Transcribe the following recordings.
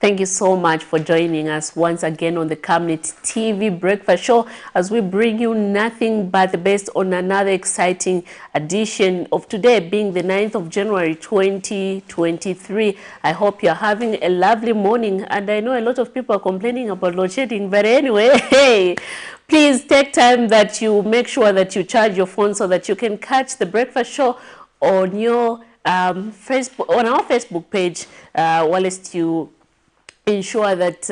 Thank you so much for joining us once again on the Camnet TV Breakfast Show as we bring you nothing but the best on another exciting edition of today being the 9th of January 2023. I hope you're having a lovely morning, and I know a lot of people are complaining about load shedding, but anyway, hey, please take time that you make sure that you charge your phone so that you can catch the breakfast show on your Facebook, on our Facebook page, whilst you ensure that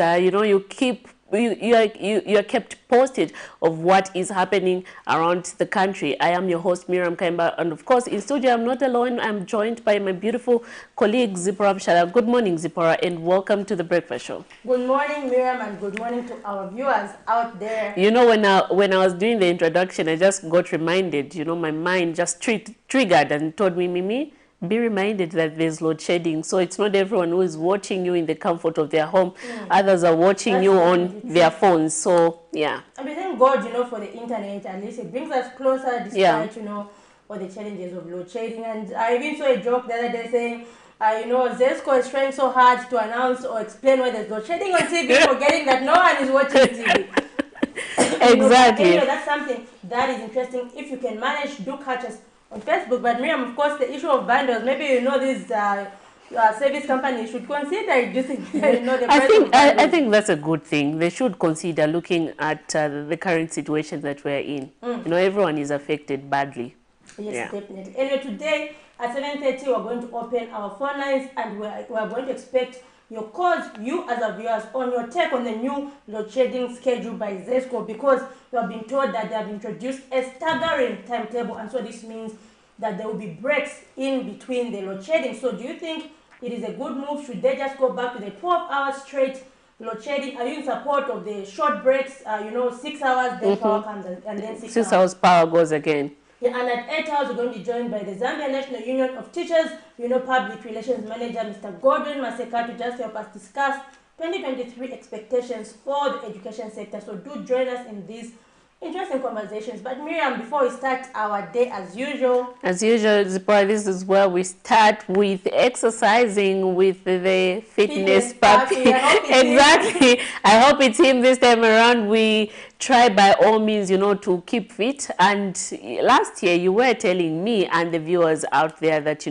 you are kept posted of what is happening around the country. I am your host Miriam Kaimba, and of course in studio I'm not alone. I'm joined by my beautiful colleague Zipporah Bshara. Good morning, Zipporah, and welcome to the breakfast show. Good morning, Miriam, and good morning to our viewers out there. You know, when I was doing the introduction, I just got reminded. You know, my mind just triggered and told me, Mimi, be reminded that there's load shedding. So it's not everyone who is watching you in the comfort of their home. Others are watching you on their phones. So, yeah. And we thank God, for the internet. At least it brings us closer despite, all the challenges of load shedding. And I even saw a joke the other day saying, Zesco is trying so hard to announce or explain why there's load shedding on TV, forgetting that no one is watching TV. Exactly. Anyway, that's something that is interesting. If you can manage, do catch us on Facebook. But Miriam, of course, the issue of bundles, maybe these service companies should consider reducing the price of bundles. I think that's a good thing. They should consider looking at the current situation that we're in. Everyone is affected badly. Yes, definitely. Anyway, today at 7:30 we're going to open our phone lines, and we're going to expect your calls, you as our viewers, on your take on the new load shedding schedule by Zesco, because we have been told that they have introduced a staggering timetable, and so this means that there will be breaks in between the load shedding. So do you think it is a good move? Should they just go back to the 12 hours straight load shedding? Are you in support of the short breaks, 6 hours, then power comes, and then 6 hours? 6 hours power goes again. Yeah, and at 8 hours, we're going to be joined by the Zambia National Union of Teachers, Public Relations Manager, Mr. Gordon Maseka, to just help us discuss 2023 expectations for the education sector. So do join us in these interesting conversations. But Miriam, before we start our day as usual, Zipporah, this is where we start with exercising with the fitness puppy. Exactly. I hope it's him this time around. We try by all means, to keep fit. And last year you were telling me and the viewers out there that,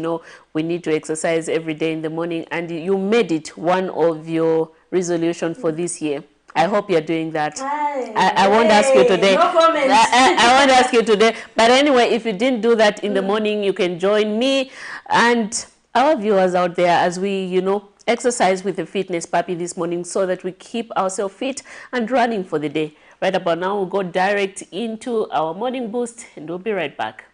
we need to exercise every day in the morning, and you made it one of your resolutions for this year. I hope you're doing that. I won't ask you today. No comments. I won't ask you today. But anyway, if you didn't do that in the morning, you can join me and our viewers out there as we, exercise with the fitness puppy this morning, so that we keep ourselves fit and running for the day. Right about now, we'll go direct into our morning boost, and we'll be right back.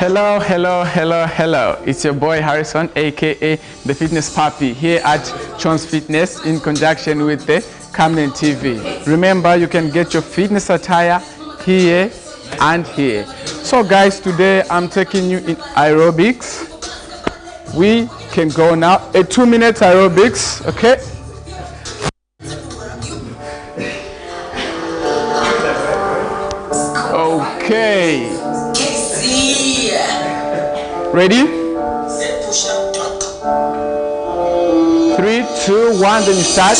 Hello. It's your boy Harrison, aka the Fitness Puppy, here at Chon's Fitness in conjunction with the Camnet TV. Remember, you can get your fitness attire here and here. So guys, today I'm taking you in aerobics. We can go now, a 2-minute aerobics, okay? Okay. Ready? 3, 2, 1, then you start.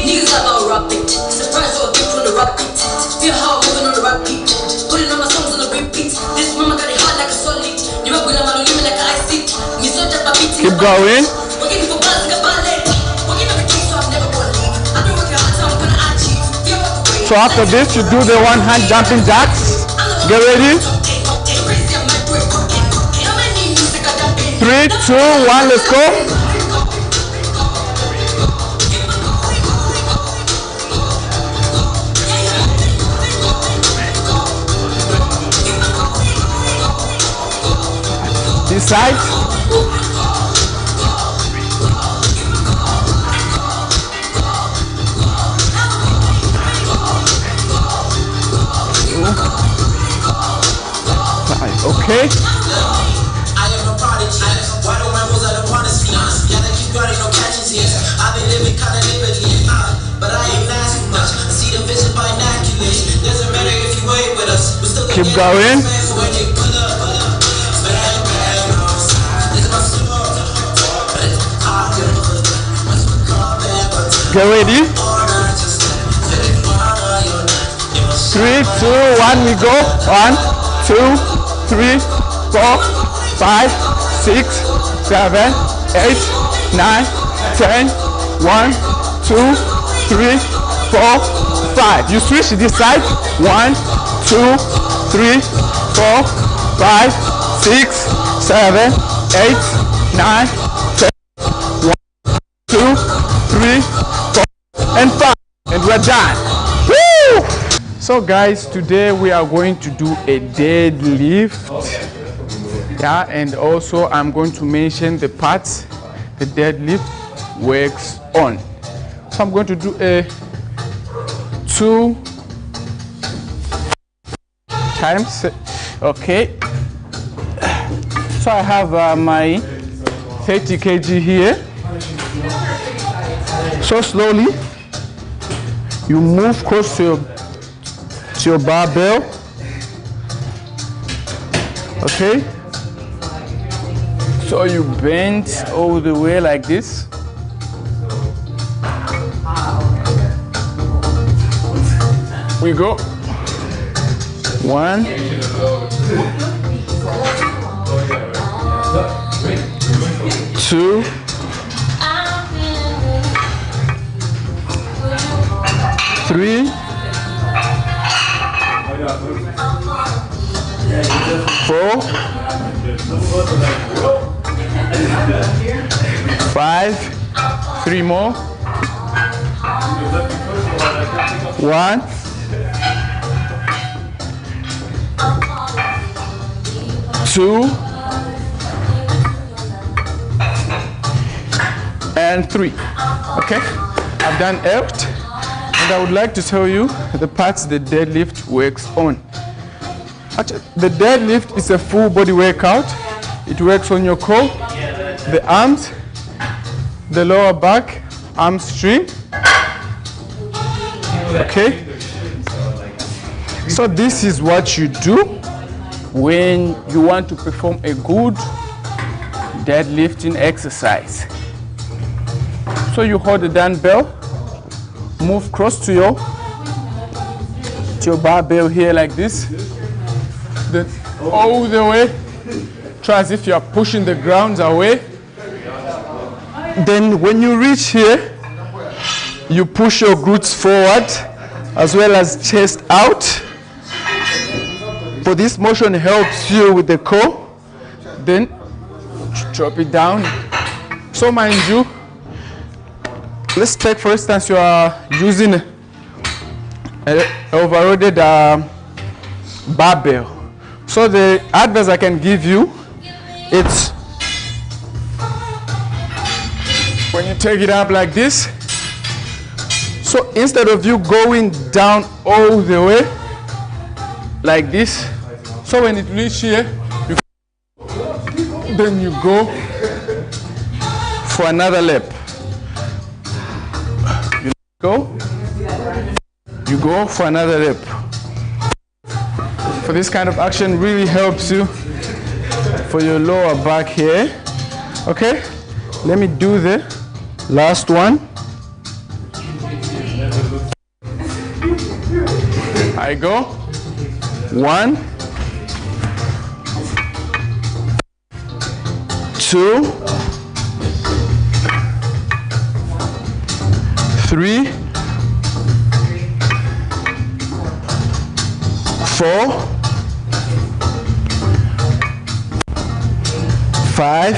Niggas about rock beat. Surprise or gift from the rock beat. Feel how I'm moving on the rock beat. Putting all my songs on the repeat. This mama got it hard like a solid. You might put on my like I see. Keep going. So after this, you do the 1-hand jumping jacks. Get ready? 3, 2, 1, let's go. This side. Okay. Keep going. Get ready. 3, 2, 1, we go. 1, 2, 3, 4, 5, 6, 7, 8, 9, 10. 1, 2, 3, 4, 5. You switch this side. 1, 2, 3, 4, 5, 6, 7, 8, 9, 10. 1, 2, 3, 4, and 5. And we're done. Woo! So guys, today we are going to do a deadlift. Yeah, and also I'm going to mention the parts the deadlift works on. So I'm going to do a 2 times. Okay. So I have my 30 kg here. So slowly you move close to your barbell. Okay. So you bend all the way like this. We go. 1, 2, 3, 4, 5, 3 more. 1, 2, and 3. Okay, I've done 8, and I would like to tell you the parts the deadlift works on. Actually, the deadlift is a full body workout. It works on your core, the arms, the lower back, hamstring. Okay, so this is what you do when you want to perform a good deadlifting exercise. So you hold the dumbbell, move close to your barbell here like this, then all the way, try as if you are pushing the ground away. Then when you reach here, you push your glutes forward as well as chest out. So this motion helps you with the core. Then drop it down. So mind you, let's take for instance you are using an overloaded barbell. So the advice I can give you, it's when you take it up like this. So instead of you going down all the way like this, so when it reaches here, then you go for another lap. You go for another lap. For this kind of action really helps you for your lower back here. Okay, let me do the last one. I go 1, 2, 3, 4, 5,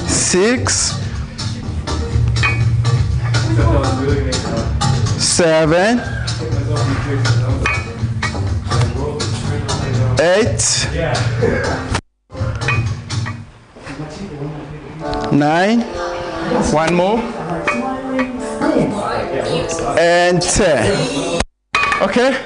6, 7, 8, 9, one more, and 10. Okay,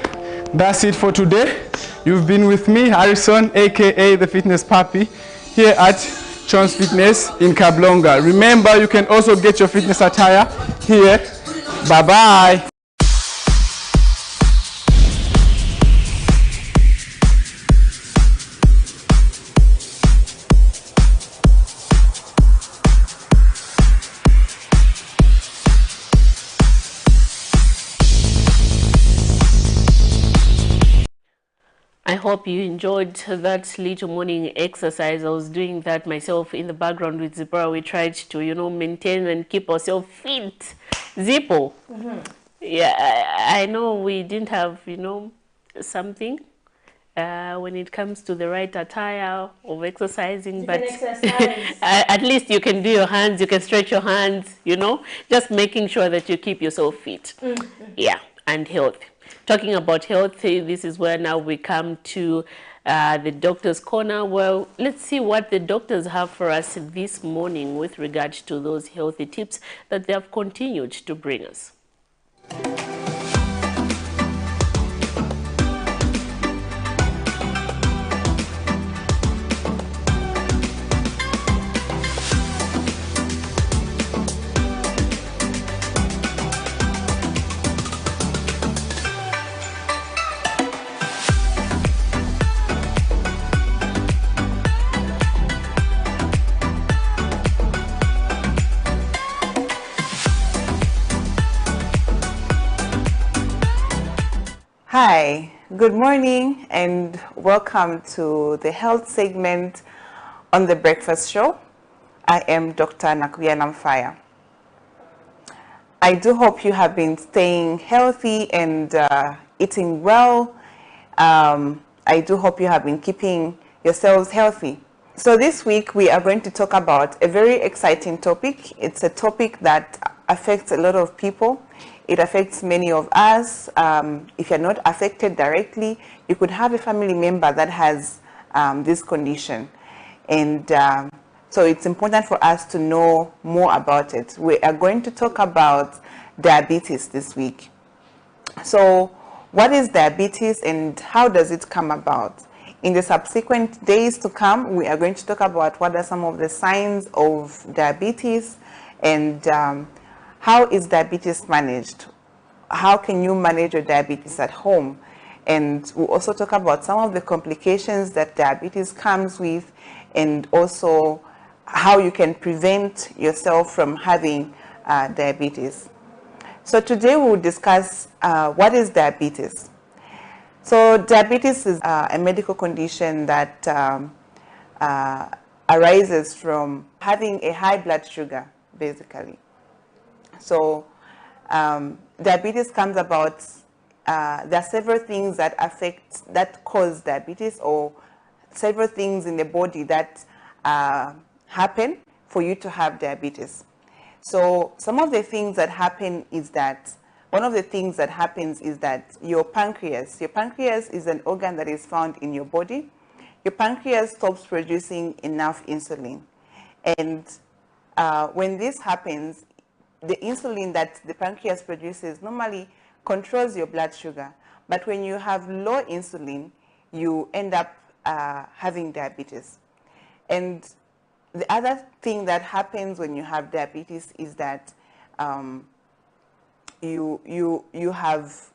that's it for today. You've been with me, Harrison, aka the Fitness Papi, here at Chons Fitness in Kablonga. Remember, you can also get your fitness attire here. Bye bye. hope you enjoyed that little morning exercise. I was doing that myself in the background with Zipporah. We tried to, you know, maintain and keep ourselves fit. Zippo. Yeah, I know we didn't have, you know, something when it comes to the right attire of exercising, You but can exercise. at least you can do your hands, you can stretch your hands, you know, just making sure that you keep yourself fit. Yeah, and healthy. Talking about healthy, this is where now we come to the doctor's corner. Well, let's see what the doctors have for us this morning with regard to those healthy tips that they have continued to bring us. Hi, good morning and welcome to the health segment on the breakfast show. I am Dr. Nakuya Namfaya. I do hope you have been staying healthy and eating well. I do hope you have been keeping yourselves healthy. So this week we are going to talk about a very exciting topic. It's a topic that affects a lot of people. It affects many of us. If you're not affected directly, you could have a family member that has this condition. And so it's important for us to know more about it. We are going to talk about diabetes this week. So what is diabetes and how does it come about? In the subsequent days to come, we are going to talk about what are some of the signs of diabetes and how is diabetes managed? How can you manage your diabetes at home? And we'll also talk about some of the complications that diabetes comes with and also how you can prevent yourself from having diabetes. So today we'll discuss what is diabetes. So diabetes is a medical condition that arises from having a high blood sugar, basically. So diabetes comes about, there are several things that cause diabetes, or several things in the body that happen for you to have diabetes. So some of the things that happen is that, one of the things that happens is that your pancreas is an organ that is found in your body. Your pancreas stops producing enough insulin. And when this happens, the insulin that the pancreas produces normally controls your blood sugar. But when you have low insulin, you end up having diabetes. And the other thing that happens when you have diabetes is that you have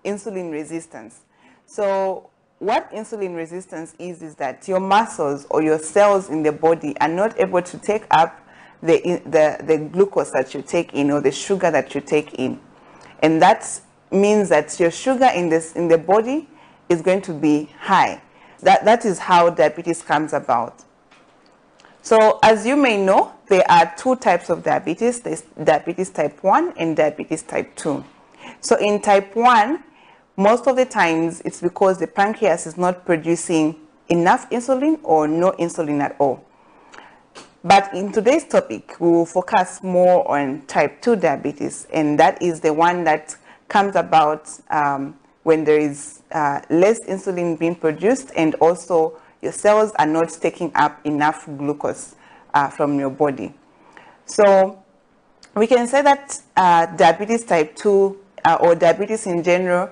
insulin resistance. So what insulin resistance is that your muscles or your cells in the body are not able to take up the glucose that you take in, or the sugar that you take in. And that means that your sugar in the body is going to be high. That is how diabetes comes about. So as you may know, there are two types of diabetes. There's diabetes type 1 and diabetes type 2. So in type 1, most of the times it's because the pancreas is not producing enough insulin or no insulin at all. But in today's topic, we will focus more on type 2 diabetes, and that is the one that comes about when there is less insulin being produced, and also your cells are not taking up enough glucose from your body. So we can say that diabetes type 2 or diabetes in general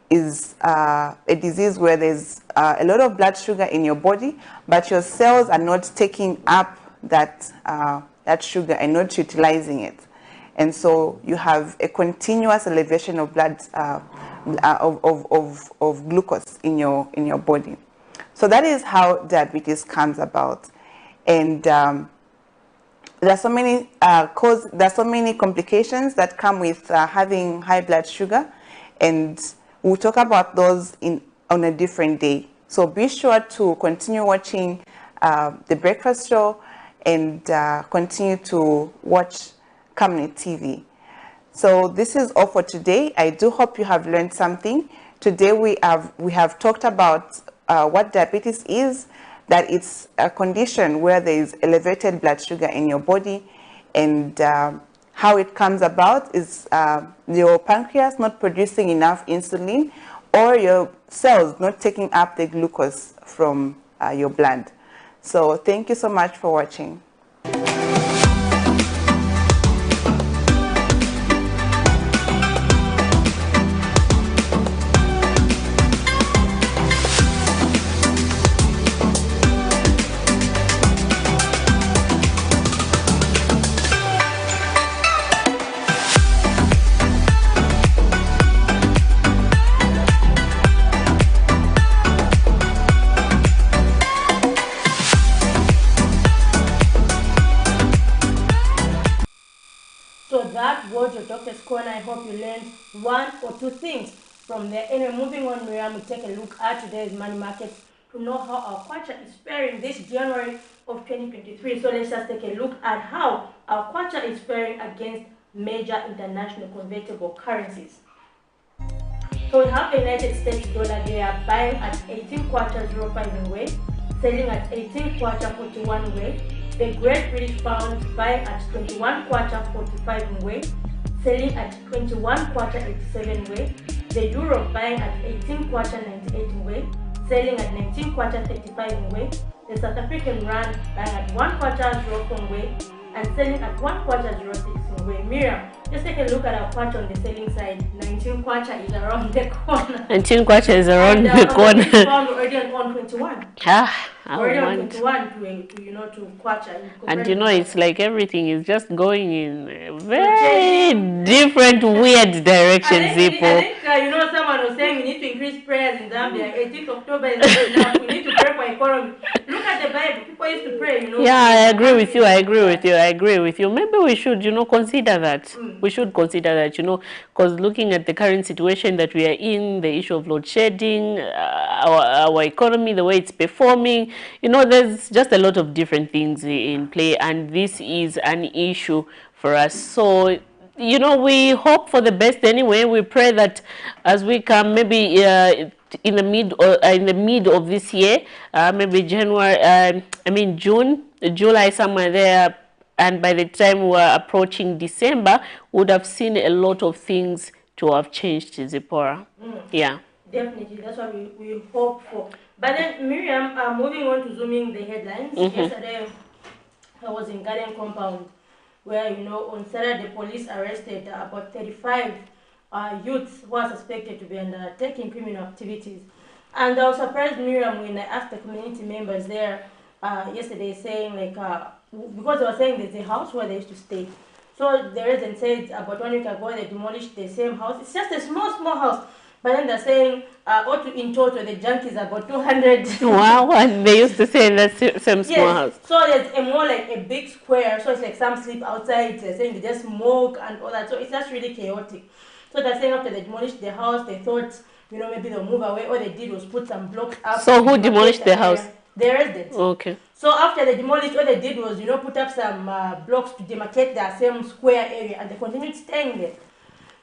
is a disease where there's a lot of blood sugar in your body, but your cells are not taking up that sugar and not utilizing it. And so you have a continuous elevation of blood of glucose in your body. So that is how diabetes comes about. And there are so many complications that come with having high blood sugar, and we'll talk about those on a different day. So be sure to continue watching The Breakfast Show and continue to watch Camnet TV. So this is all for today. I do hope you have learned something. Today we have talked about what diabetes is, that it's a condition where there is elevated blood sugar in your body, and how it comes about is your pancreas not producing enough insulin, or your cells not taking up the glucose from your blood. So thank you so much for watching. So that was your Doctor's Corner. I hope you learned one or two things from there. Anyway, moving on, Miriam, we take a look at today's money market to know how our kwacha is faring this January of 2023. So let's just take a look at how our kwacha is faring against major international convertible currencies. So we have the United States dollar. They are buying at 18 kwacha 05 in weight, selling at 18 kwacha 41 in weight. The Great British Pound buying at 21 kwacha 45 in weight, selling at 21 kwacha 87 in weight. The Euro buying at 18 kwacha 98 in weight, selling at 19 kwacha 35 in weight. The South African Rand buying at 1 kwacha 04 in weight and selling at 1 kwacha 06 in weight. Miriam, just take a look at our kwacha on the selling side. 19 kwacha is around the corner. 19 kwacha is around the corner. The pound already on 21. Already on 21 to kwacha. And you know, it's like everything is just going in very different, weird directions, Zippo. I think someone was saying we need to increase prayers in Zambia. 18th October is enough. We need to pray for economy. Look at the Bible. People used to pray, Yeah, I agree with you. I agree with you. Maybe we should, consider that. We should consider that, because looking at the current situation that we are in, the issue of load shedding, our economy, the way it's performing, there's just a lot of different things in play, and this is an issue for us. So, we hope for the best anyway. We pray that as we come, maybe in the mid of this year, maybe June, July, somewhere there, and by the time we're approaching December, would have seen a lot of things to have changed, Zipporah. Yeah. Definitely, that's what we hope for. But then, Miriam, moving on to zooming the headlines. Yesterday, I was in Garden Compound, where, on Saturday, the police arrested about 35 youths who are suspected to be undertaking criminal activities. And I was surprised, Miriam, when I asked the community members there yesterday, saying, because they were saying there's a house where they used to stay. So the resident said about 1 week ago, they demolished the same house. It's just a small house. But then they're saying, in total, the junkies are about 200. Wow, and they used to say in that same small house. So there's more like a big square. So it's like some sleep outside. They're saying they just smoke and all that. So it's just really chaotic. So they're saying after they demolished the house, they thought, maybe they'll move away. All they did was put some blocks up. So who demolished the house? The residents. Okay. So after they demolished, all they did was, put up some blocks to demarcate their same square area, and they continued staying there.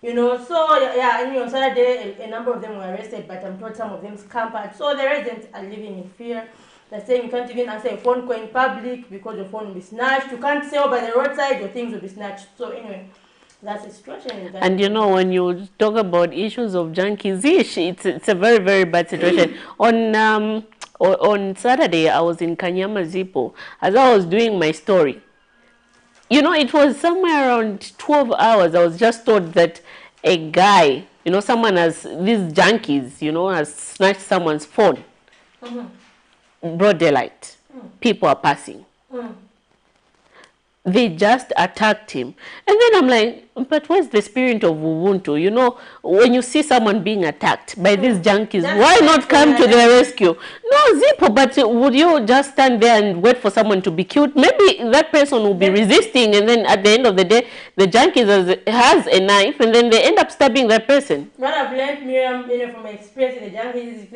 So yeah, and on Saturday, a number of them were arrested, but I'm told some of them scampered. So the residents are living in fear. They're saying you can't even answer a phone call in public because your phone will be snatched. You can't sell by the roadside, your things will be snatched. So anyway, that's the situation. And when you talk about issues of junkies, it's a very, very bad situation. On Saturday, I was in Kanyama Zipo. As I was doing my story, it was somewhere around 12 hours. I was just told that a guy, someone these junkies, has snatched someone's phone. Broad daylight. People are passing. They just attacked him. And then I'm like, but where's the spirit of Ubuntu? When you see someone being attacked by these junkies, why not come to their rescue? No, Zippo, but would you just stand there and wait for someone to be killed? Maybe that person will be resisting, and then at the end of the day, the junkies has a knife, and then they end up stabbing that person. What I've learned, Miriam, from my experience in the junkies is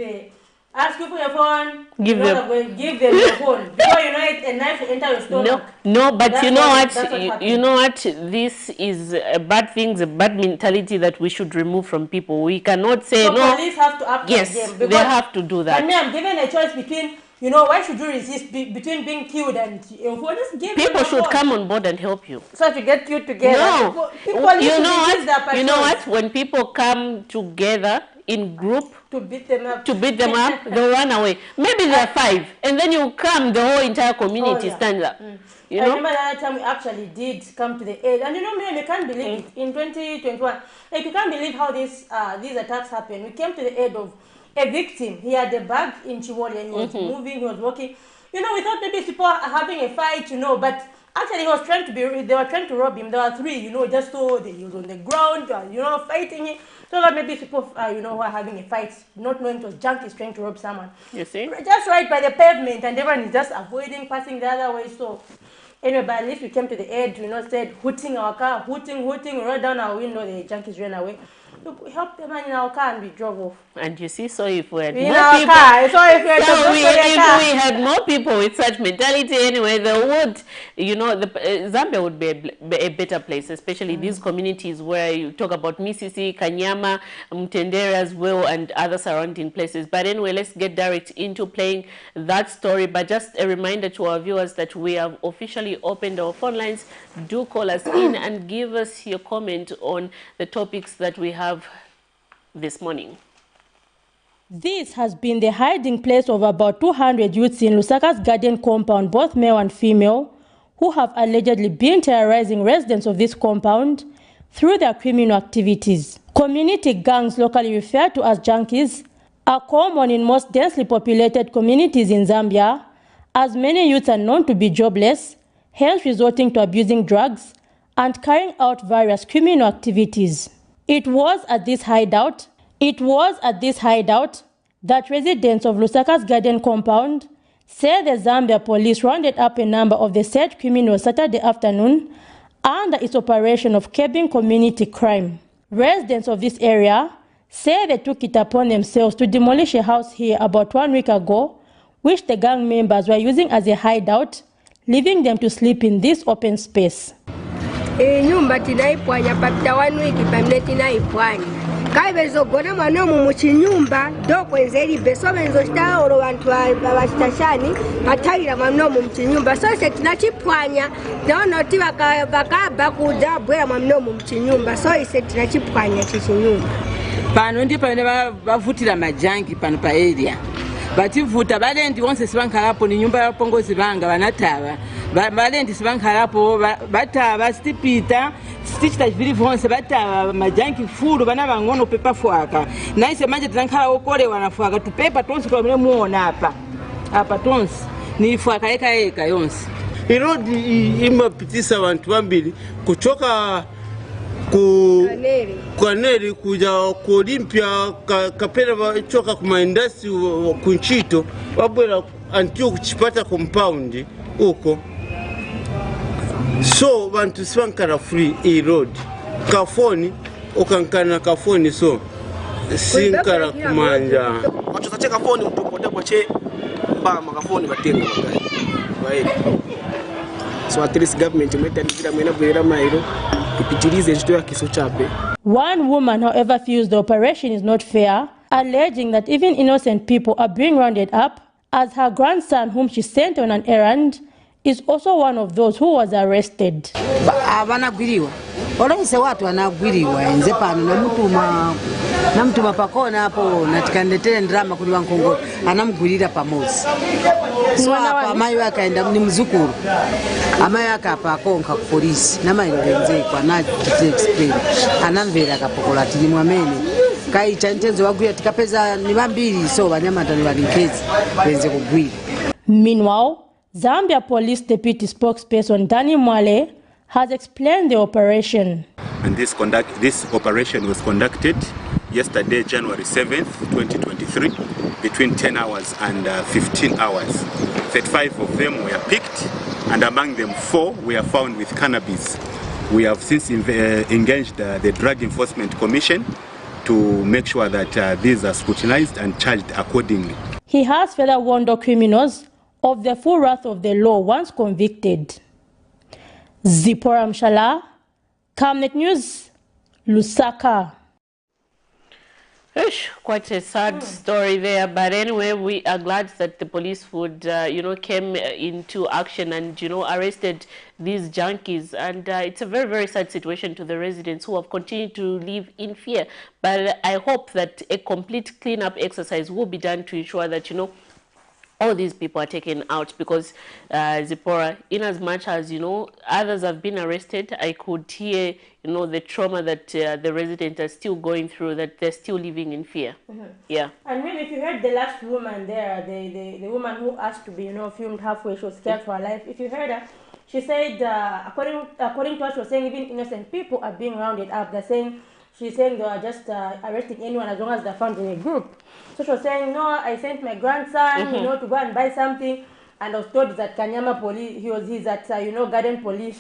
Ask you for your phone. Give them your phone. Before you know it, a knife will enter your stomach. No, but That's you know what? happens. You know what? This is a bad thing, a bad mentality that we should remove from people. We cannot say so no. Police have to act yes, them. they have to do that. I mean, I'm given a choice between, why should you resist between being killed and just give people should phone. come on board and help you. So to get you together. No, people you know what? When people come together in group to beat them up, they'll run away. Maybe there are 5, and then you come, the whole entire community stands up. I remember that time we actually did come to the aid, and you can't believe it. In 2021, you can't believe how these attacks happened. We came to the aid of a victim. He had a bag in Chivoli and he was moving, he was walking. We thought maybe people are having a fight, but actually, they were trying to rob him. There were 3, just so he was on the ground, fighting him. So that maybe people, who are having a fight, not knowing it was junkies trying to rob someone. You see? Just right by the pavement, and everyone is just avoiding passing the other way. So, anyway, but at least we came to the aid, said, hooting our car, hooting, we rolled down our window, the junkies ran away. So we helped the man in our car and we drove off. And you see, so if we had we had more people with such mentality anyway, Zambia would be a better place, especially these communities where you talk about Misisi, Kanyama, Mtendere as well, and other surrounding places. But anyway, let's get direct into playing that story. But just a reminder to our viewers that we have officially opened our phone lines. Do call us in and give us your comment on the topics that we have this morning. This has been the hiding place of about 200 youths in Lusaka's garden compound, both male and female, who have allegedly been terrorizing residents of this compound through their criminal activities. Community gangs, locally referred to as junkies, are common in most densely populated communities in Zambia, as many youths are known to be jobless, hence resorting to abusing drugs and carrying out various criminal activities. It was at this hideout that residents of Lusaka's garden compound say the Zambia police rounded up a number of the said criminals Saturday afternoon under its operation of curbing community crime. Residents of this area say they took it upon themselves to demolish a house here about 1 week ago, which the gang members were using as a hideout, leaving them to sleep in this open space. Nyumba tinaipwanya papita 1 week pamne tinaipwanya kaibezo gona mwana mu kinyumba dokwenze libeso benzo sta oro bantu abashitashani atayira mwana mu kinyumba so se tinachipwanya naona ti bakaba kuja bwera mwana mu kinyumba so ise tinachipwanya kinyumba pano ndi pano bavutira majangi pano pa area bativuta balendi wonse sibankalapo ni nyumba ya pongozi banga banataba balendi sibankalapo bataba stipita stichita chibiri vonse bataba majanki fulu bana bangono pepa fuaka naise manje tsankhala okole wanafuaka tupepa tonse kwa mwe muona apa tonse ni fuaka eka yonse irodi imapitisa abantu bambili kuchoka Kaneri kuja ku Olympia kapera bachoka ku industry ku Nchito babwera antio kuchipata compound uko so bantu sibankara free e road kafoni okankana kafoni so sinkara kumanja watu tacheka foni mtopotea kwa che ba makafoni batenga bae so at least government imetandikira mwena bwera mairo. One woman, however, feels the operation is not fair, alleging that even innocent people are being rounded up, as her grandson, whom she sent on an errand, is also one of those who was arrested. Watu wanagwiriwa nze pano namtuma pakona hapo natikandetele ndrama kuli wankongo anamgwirira pamoja so hapa amayo akaenda ni mzukuru amayo akapa akonka ku police namayirenze kwa na explain anamvera kapokola tili mwamene kai chantenzo wagwira tikapeza ni bambiri so banyamata ni balinkezi benze kugwira. Meanwhile, Zambia Police Deputy Spokesperson Danny Mwale has explained the operation. And this operation was conducted yesterday, January 7th, 2023, between 10 hours and 15 hours. 35 of them were picked, and among them 4 were found with cannabis. We have since engaged the Drug Enforcement Commission to make sure that these are scrutinized and charged accordingly. He has further warned all criminals of the full wrath of the law once convicted. Zipporah Mshala, Camnet News, Lusaka. Quite a sad story there, but anyway, we are glad that the police would, came into action and, arrested these junkies. And it's a very, very sad situation to the residents who have continued to live in fear. But I hope that a complete cleanup exercise will be done to ensure that, all these people are taken out, because Zipporah, in as much as others have been arrested, I could hear the trauma that the residents are still going through, that they're still living in fear. Yeah. And maybe if you heard the last woman there, the woman who asked to be filmed halfway, she was scared for her life. If you heard her, she said according to what she was saying, even innocent people are being rounded up. She's saying they are just arresting anyone as long as they're found in a group. So she was saying, no, I sent my grandson, to go and buy something, and I was told that Kanyama police, he's at, Garden police,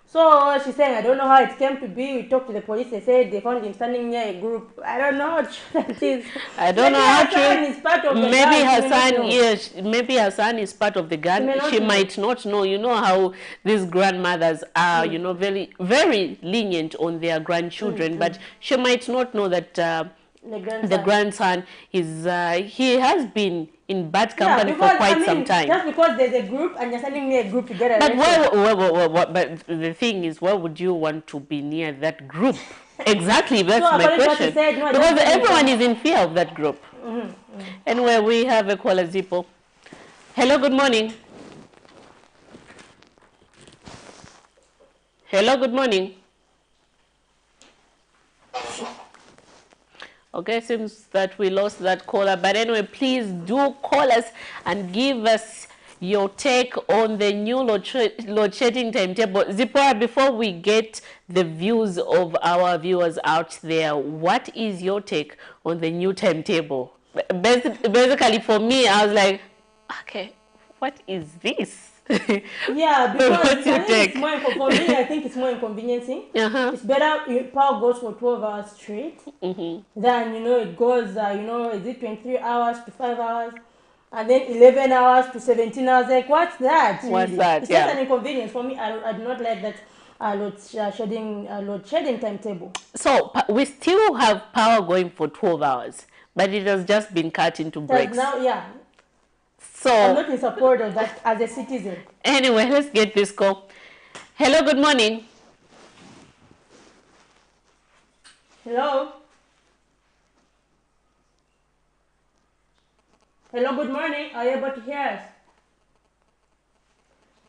So she's saying, I don't know how it came to be. We talked to the police, they said they found him standing near a group. I don't know how true that is. I don't know how true. Is part of the maybe gang. her son, yes, maybe her son is part of the gang. She might not know. You know how these grandmothers are, very, very lenient on their grandchildren, but she might not know that the grandson is, he has been in bad company for quite some time. Just because there's a group and you're standing near a group together. But the thing is, why would you want to be near that group? Exactly, that's my question. Said, no, because everyone is in fear of that group. Anyway, we have a caller, Zippo. Hello, good morning. Hello, good morning. Okay, seems that we lost that caller. But anyway, please do call us and give us your take on the new load shedding timetable. Zipporah, before we get the views of our viewers out there, what is your take on the new timetable? Basically, for me, I was like, okay, what is this? Yeah, because it's more, for me, I think it's more inconveniencing. It's better power goes for 12 hours straight than, it goes, is it 23 hours to 5 hours? And then 11 hours to 17 hours. Like, what's that? Really? What's that? It's just an inconvenience for me. I do not like that load shedding timetable. So we still have power going for 12 hours, but it has just been cut into breaks. Now, yeah. So I'm not in support of that as a citizen. Anyway, let's get this call. Hello, good morning. Hello. Hello, good morning. Are you able to hear us?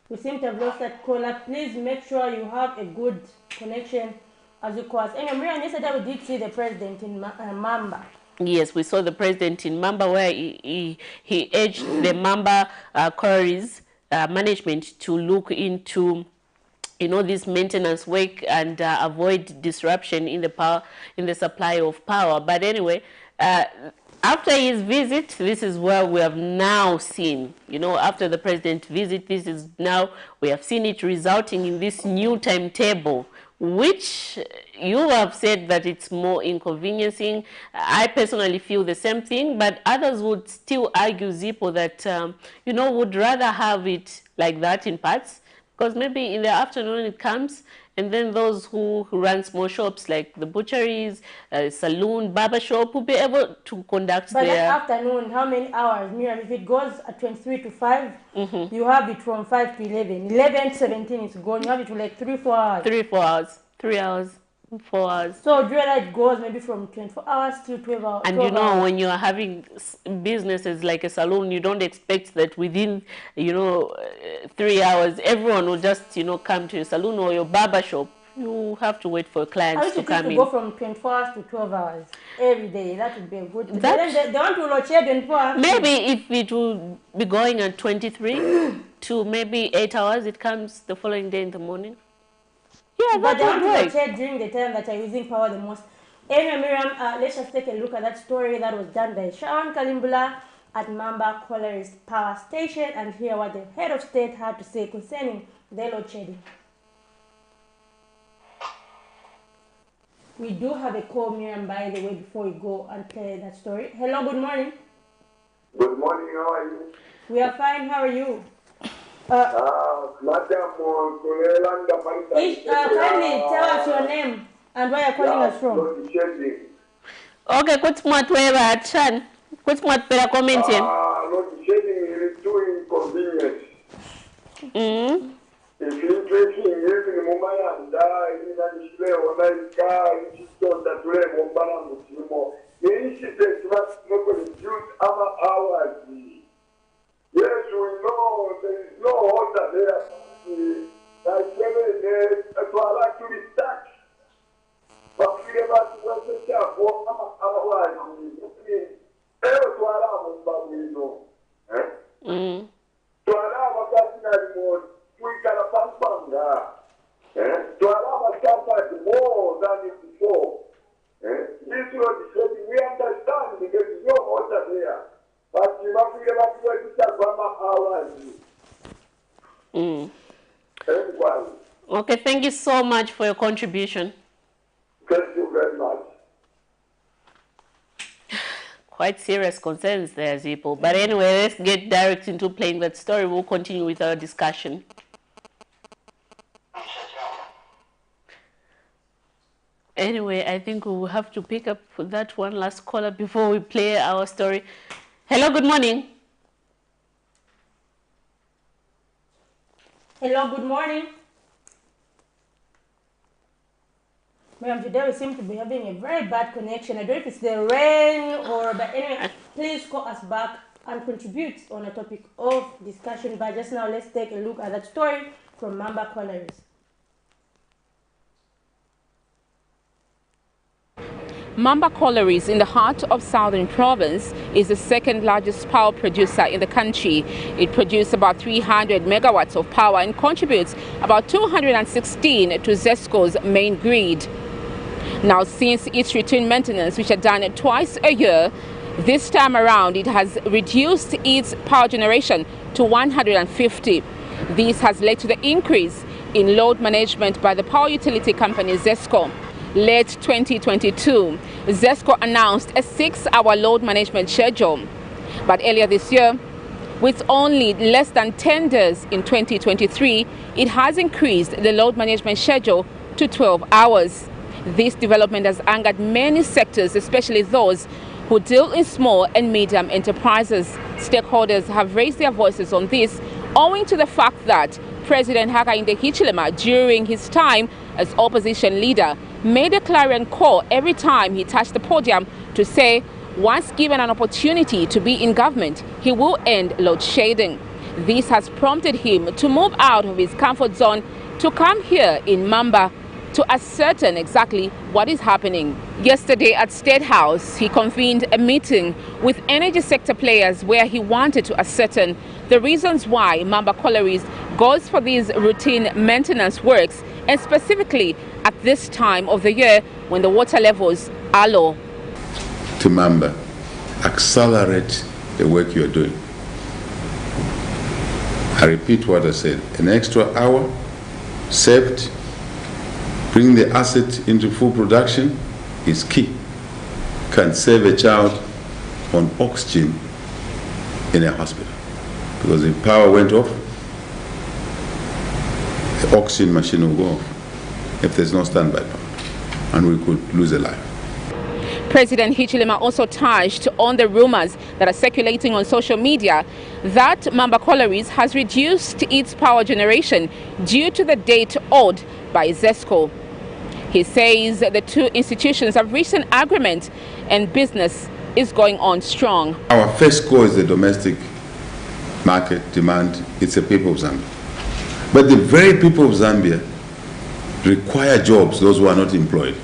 We seem to have lost that caller. Please make sure you have a good connection as you call us. Anyway, Miriam, yesterday we did see the president in Mamba. Yes, we saw the president in Mamba, where he urged the Mamba quarries management to look into, this maintenance work and avoid disruption in the supply of power. But anyway, after his visit, this is where we have now seen, after the president's visit, we have seen it resulting in this new timetable, which you have said that it's more inconveniencing. I personally feel the same thing, but others would still argue, Zippo, that, would rather have it like that in parts, because maybe in the afternoon it comes, and then those who run small shops like the butcheries, saloon, barber shop will be able to conduct their... But that afternoon, how many hours? Miriam, if it goes at 23 to 5, you have it from 5 to 11. 11 to 17 is gone. You have it for like 3-4 hours. 3-4 hours. 3 hours. 4 hours. So do you realize it goes maybe from 24 hours to 12 hours? And when you are having businesses like a salon, you don't expect that within, 3 hours, everyone will just, come to your salon or your barber shop. You have to wait for clients to come in. To go from 24 hours to 12 hours every day. That would be a good... They want to load shed 24 hours. Maybe if it will be going at 23 to maybe 8 hours, it comes the following day in the morning. Yeah, but they want to load shed during the time that are using power the most. Anyway, Miriam, let's just take a look at that story that was done by Sharon Kalimbula at Mamba Colliery's power station and hear what the head of state had to say concerning the load shedding. We do have a call, Miriam, by the way, before we go and play that story. Hello, good morning. Good morning, how are you? We are fine, how are you? Madam, kindly tell us your name and where you're calling us from. Okay, kuti mwatweva atshani. Kuti mwatpera comment yenu. Not shedding is too inconvenient. If you're drinking, using Mumayanda, in an Israel, when I car, it's so that we have one balance with more. The incident must not reduce our hours. Yes, we know there is no order there. Like to be stuck. But we have to share for our hours. To allow us more, we can to allow us more than before. This road is getting, we understand because there's no order there. But you must be able to hours. Okay, thank you so much for your contribution. Thank you very much. Quite serious concerns there, Zipo. But anyway, let's get direct into playing that story. We'll continue with our discussion. Anyway, I think we will have to pick up that one last caller before we play our story. Hello, good morning. Hello, good morning. Ma'am, today we seem to be having a very bad connection. I don't know if it's the rain or, but anyway, please call us back and contribute on a topic of discussion. But just now, let's take a look at that story from Mamba Collieries. Mamba Collieries, in the heart of Southern Province, is the second largest power producer in the country. It produces about 300 megawatts of power and contributes about 216 to ZESCO's main grid. Now, since its routine maintenance, which are done twice a year, this time around it has reduced its power generation to 150. This has led to the increase in load management by the power utility company ZESCO. Late 2022, ZESCO announced a 6-hour load management schedule. But earlier this year, with only less than 10 days in 2023, it has increased the load management schedule to 12 hours. This development has angered many sectors, especially those who deal in small and medium enterprises. Stakeholders have raised their voices on this, owing to the fact that President Hakainde Hichilema, during his time as opposition leader, made a clarion call every time he touched the podium to say, once given an opportunity to be in government, he will end load shedding. This has prompted him to move out of his comfort zone to come here in Mamba to ascertain exactly what is happening. Yesterday at State House, he convened a meeting with energy sector players where he wanted to ascertain the reasons why Mamba Collieries goes for these routine maintenance works, and specifically at this time of the year when the water levels are low. To Mamba, accelerate the work you're doing. I repeat what I said, an extra hour saved, bring the asset into full production is key. Can save a child on oxygen in a hospital. Because if power went off, the oxygen machine will go off if there's no standby power, and we could lose a life. President Hichilema also touched on the rumors that are circulating on social media that Mamba Collieries has reduced its power generation due to the date owed by ZESCO. He says the two institutions have reached an agreement and business is going on strong. Our first goal is the domestic market demand. It's the people of Zambia. But the very people of Zambia require jobs, those who are not employed,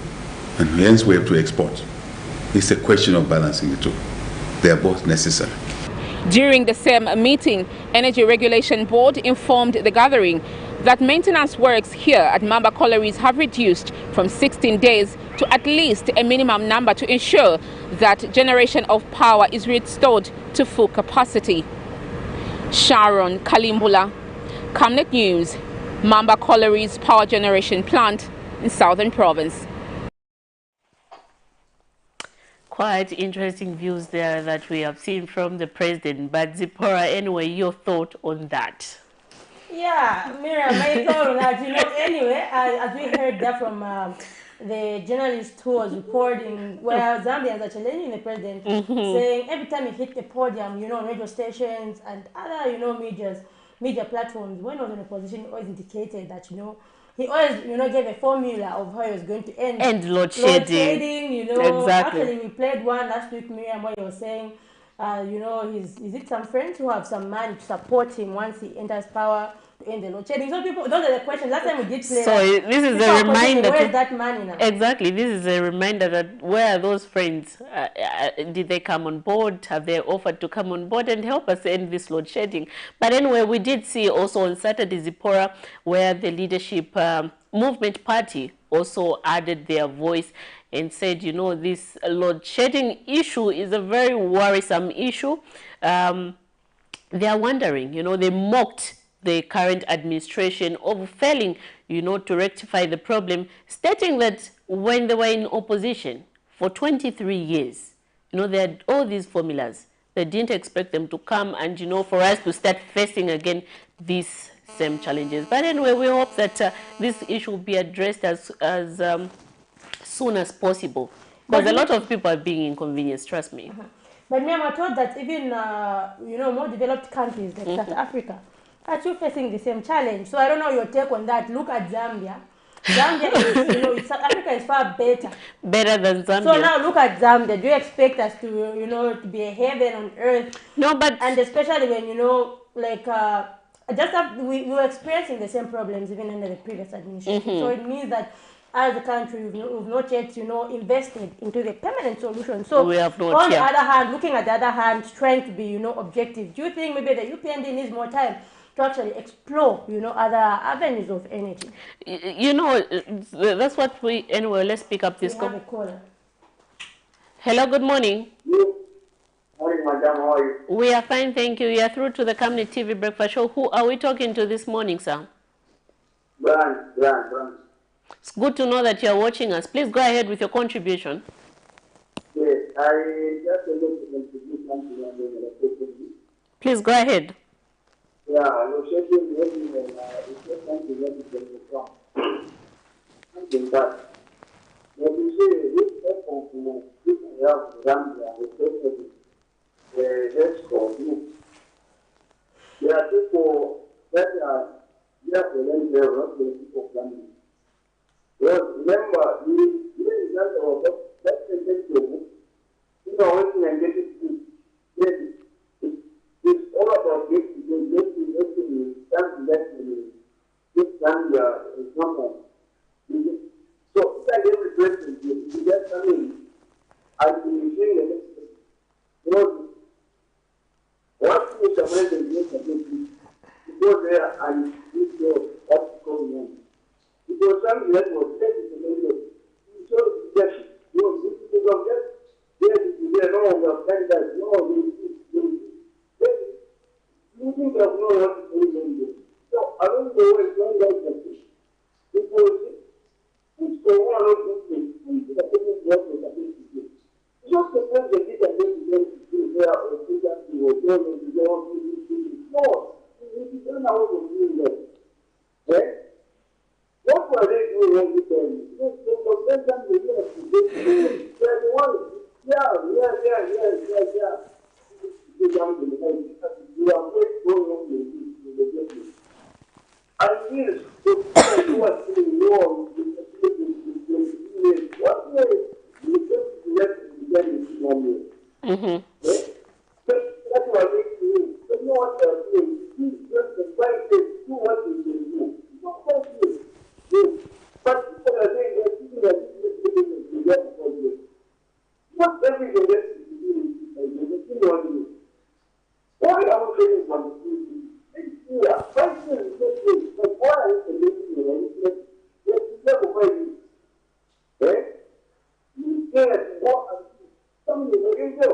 and hence we have to export. It's a question of balancing the two. They are both necessary. During the same meeting, Energy Regulation Board informed the gathering that maintenance works here at Mamba Collieries have reduced from 16 days to at least a minimum number to ensure that generation of power is restored to full capacity. Sharon Kalimbula, Camnet News, Mamba Collieries Power Generation Plant in Southern Province. Quite interesting views there that we have seen from the president. But Zipporah, anyway, your thought on that? Yeah, Mira, my thought on that, anyway, as we heard that from the journalist who was reporting, where Zambians are challenging the president, saying every time he hit the podium, radio stations and other, media platforms, when he was in a position, he always indicated that, he always, gave a formula of how he was going to end load shedding. Exactly. Actually, we played one last week, Miriam, where he was saying, is it some friends who have some money to support him once he enters power to end the load shedding? So people, those are the questions. Last time we did play. So this is a reminder. Where is that money now? Exactly. This is a reminder that where are those friends? Did they come on board? Have they offered to come on board and help us end this load shedding? But anyway, we did see also on Saturday, Zipporah, where the leadership movement party also added their voice and said, this load shedding issue is a very worrisome issue. They are wondering, they mocked the current administration of failing, to rectify the problem, stating that when they were in opposition for 23 years, they had all these formulas. They didn't expect them to come and, for us to start facing again these same challenges. But anyway, we hope that this issue will be addressed as soon as possible, because a lot of people are being inconvenienced, trust me. But Miriam, I thought that even, more developed countries like South Africa are actually facing the same challenge. So I don't know your take on that. Look at Zambia. Zambia is, South Africa is far better. Better than Zambia. So now look at Zambia. Do you expect us to, to be a heaven on earth? No, but... And especially when, we were experiencing the same problems even under the previous administration. So it means that as a country, we've not yet, invested into the permanent solution. So we have not, on the other hand, looking at the other hand, trying to be, objective, do you think maybe the UPND needs more time to actually explore, other avenues of energy? That's what we, anyway, let's pick up this call. We have a caller. Hello, good morning. Morning, madam, how are you? We are fine, thank you. You are through to the Camnet TV Breakfast Show. Who are we talking to this morning, sir? Brian. It's good to know that you are watching us. Please go ahead with your contribution. Yes, I just wanted to contribute something. Please go ahead. Yeah, I was checking it's just something that is from something that. When you say this effort to help Zambia, especially the ESCO group, there are people that are there for them, they are not the people of Zambia. Well, remember, the result of that sentence, when I get it, it's all about this, Zambia is not one. So, if I get the question, you just come in, I'll be saying the next thing. What is the way they make a baby? You go there and you know what's going on. Because something that was said is a little so just you don't get there, no, we have done that, no, you think of no what is going on. So I don't know where it's going like that. Because it's for one of those things, it's a different work with a big. Just suppose they did a big there or do that to your government, you don't no, you don't know what to do there. What were they doing when you tell me? They compare them to you. They're the ones. Yeah. You are very going on with the business. And yes, you are saying no, what way you just let them in one way. That's what I think to you. You know what they're doing. You just advise them to do what they can do. It's not what you do. But people are saying that people are doing this to get for you. Not everything that you do is the thing on you. Why are we saying one thing? It's clear. Question is just this. But why are you saying it? Let's never find it. You can't walk and something you can do.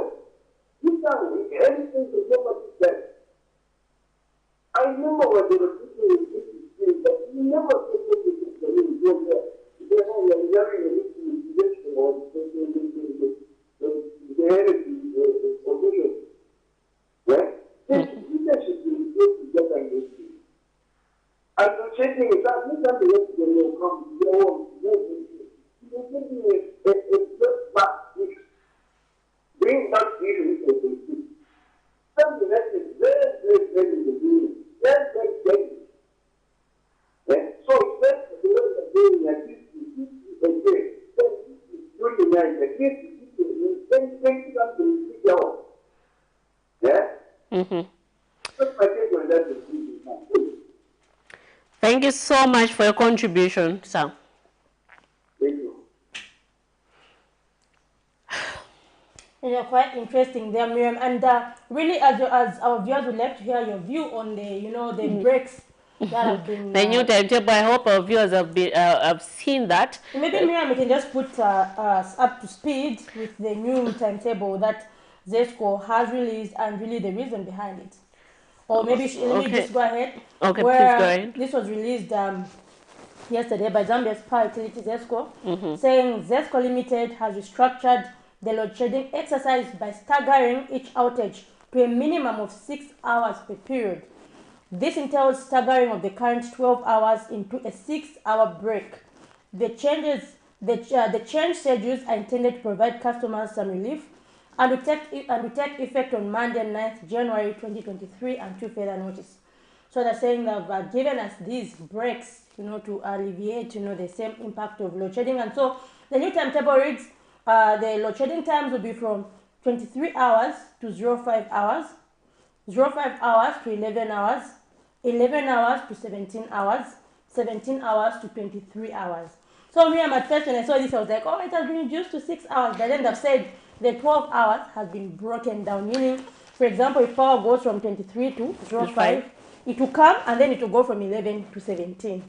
shedding is not something that will come. Bring back these resources. Something that is very, very, very, very, very, very. So it's better to do it like this, Thank you so much for your contribution, sir. Thank you. Quite interesting there, Miriam. And really, as our viewers would like to hear your view on the, the breaks that have been. The new timetable. I hope our viewers have seen that. Maybe Miriam, we can just put us up to speed with the new timetable that ZESCO has released and really the reason behind it. Or maybe let me just go ahead. Okay, where, please go ahead. This was released yesterday by Zambia's Power Utility ZESCO, saying ZESCO Limited has restructured the load shedding exercise by staggering each outage to a minimum of 6 hours per period. This entails staggering of the current 12 hours into a 6-hour break. The change schedules are intended to provide customers some relief and will take effect on Monday, 9th January 2023 until further notice. So they're saying they've given us these breaks, to alleviate, the same impact of load shedding. And so the new timetable reads, the load shedding times will be from 23 hours to 05 hours, 05 hours to 11 hours, 11 hours to 17 hours, 17 hours to 23 hours. So me, at first when I saw this, I was like, oh, it has been reduced to 6 hours. But then they've said the 12 hours has been broken down, meaning, for example, if power goes from 23 to 05, it will come and then it will go from 11 to 17.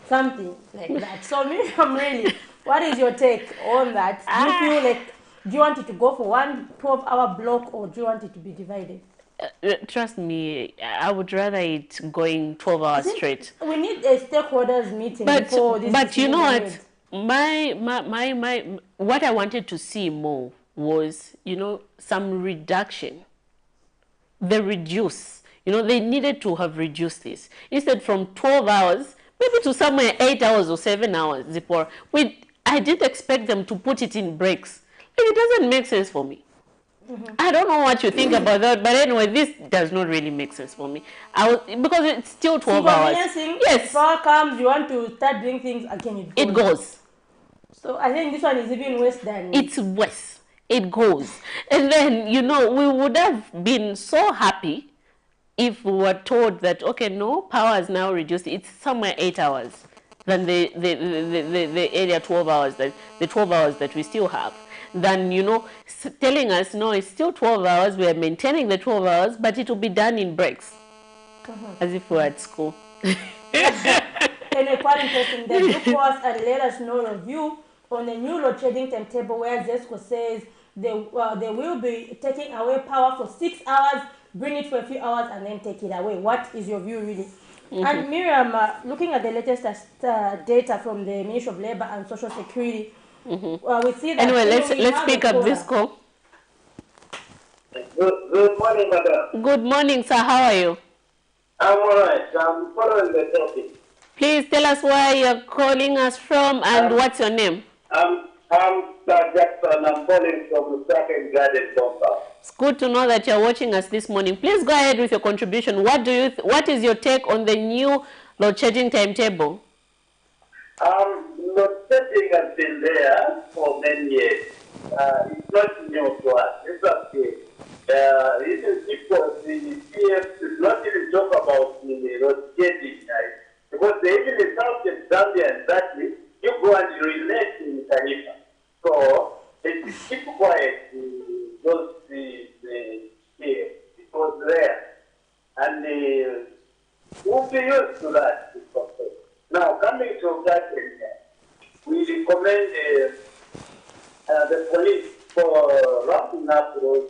Something like that. So me, really, what is your take on that? Do you feel like, do you want it to go for one 12-hour block or do you want it to be divided? Trust me, I would rather it going 12 hours straight. We need a stakeholders meeting before this. But you know what? What I wanted to see more was, some reduction. They reduce. They needed to have reduced this. Instead from 12 hours, maybe to somewhere 8 hours or 7 hours. I didn't expect them to put it in breaks. It doesn't make sense for me. I don't know what you think about that, but anyway, this does not really make sense for me. Because it's still 12 hours. Yes. If power comes, you want to start doing things again. It goes. So I think this one is even worse than. It's worse. It goes. And then, we would have been so happy if we were told that, okay, no, power is now reduced. It's somewhere 8 hours than the earlier 12 hours, the 12 hours that we still have. Than, telling us, no, it's still 12 hours, we are maintaining the 12 hours, but it will be done in breaks. As if we were at school. Anyway, quite interesting. Then look for us and let us know your view on the new load shedding timetable where ZESCO says they will be taking away power for 6 hours, bring it for a few hours, and then take it away. What is your view, really? And Miriam, looking at the latest data from the Ministry of Labour and Social Security, we see that. Anyway, let's pick up this call. Good morning, madam. Good morning, sir. How are you? I'm all right. I'm following the topic. Please tell us where you're calling us from and what's your name. I'm Sir Jackson. I'm calling from the Second Garden Compound. It's good to know that you're watching us this morning. Please go ahead with your contribution. What is your take on the new load shedding timetable? Load shedding has been there for many years. It's not new to us. It's okay. Even people, the PF did not even talk about the load shedding, because they even started Zambia exactly. You go and relate in Tarifa. So it's keep quiet. It was there, and we'll be used to that. Now, coming to that area, we recommend the police for wrapping up those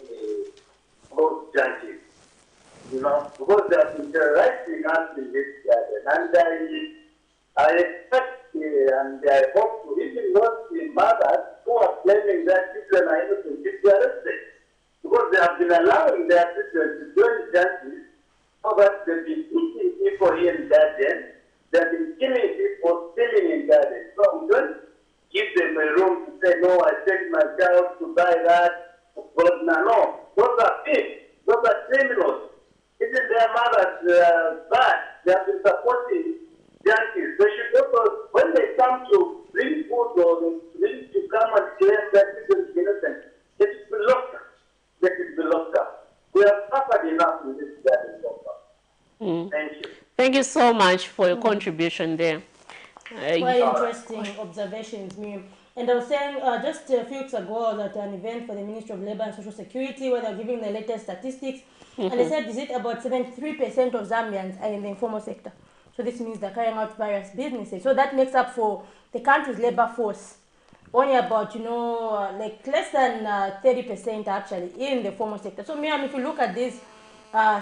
junkies, because they have been terrorizing us in this garden. And I expect and I hope to even not the mothers who are claiming that children are innocent if they are arrested, because they have been allowing their children to join junkies so that they've been teaching people here in Garden. They've been supporting junkies. They should also, when they come to bring food or they need to come and claim that this is innocent, they should be locked up. They should be locked up. We have suffered enough in this garden so far. Thank you. Thank you so much for your contribution there. Quite interesting observations, Miriam. And I was saying just a few weeks ago, I was at an event for the Ministry of Labour and Social Security where they were giving the latest statistics. And they said, is it about 73% of Zambians are in the informal sector? So this means they're carrying out various businesses. So that makes up for the country's labor force. Only about, like less than 30% actually in the formal sector. So Miriam, if you look at these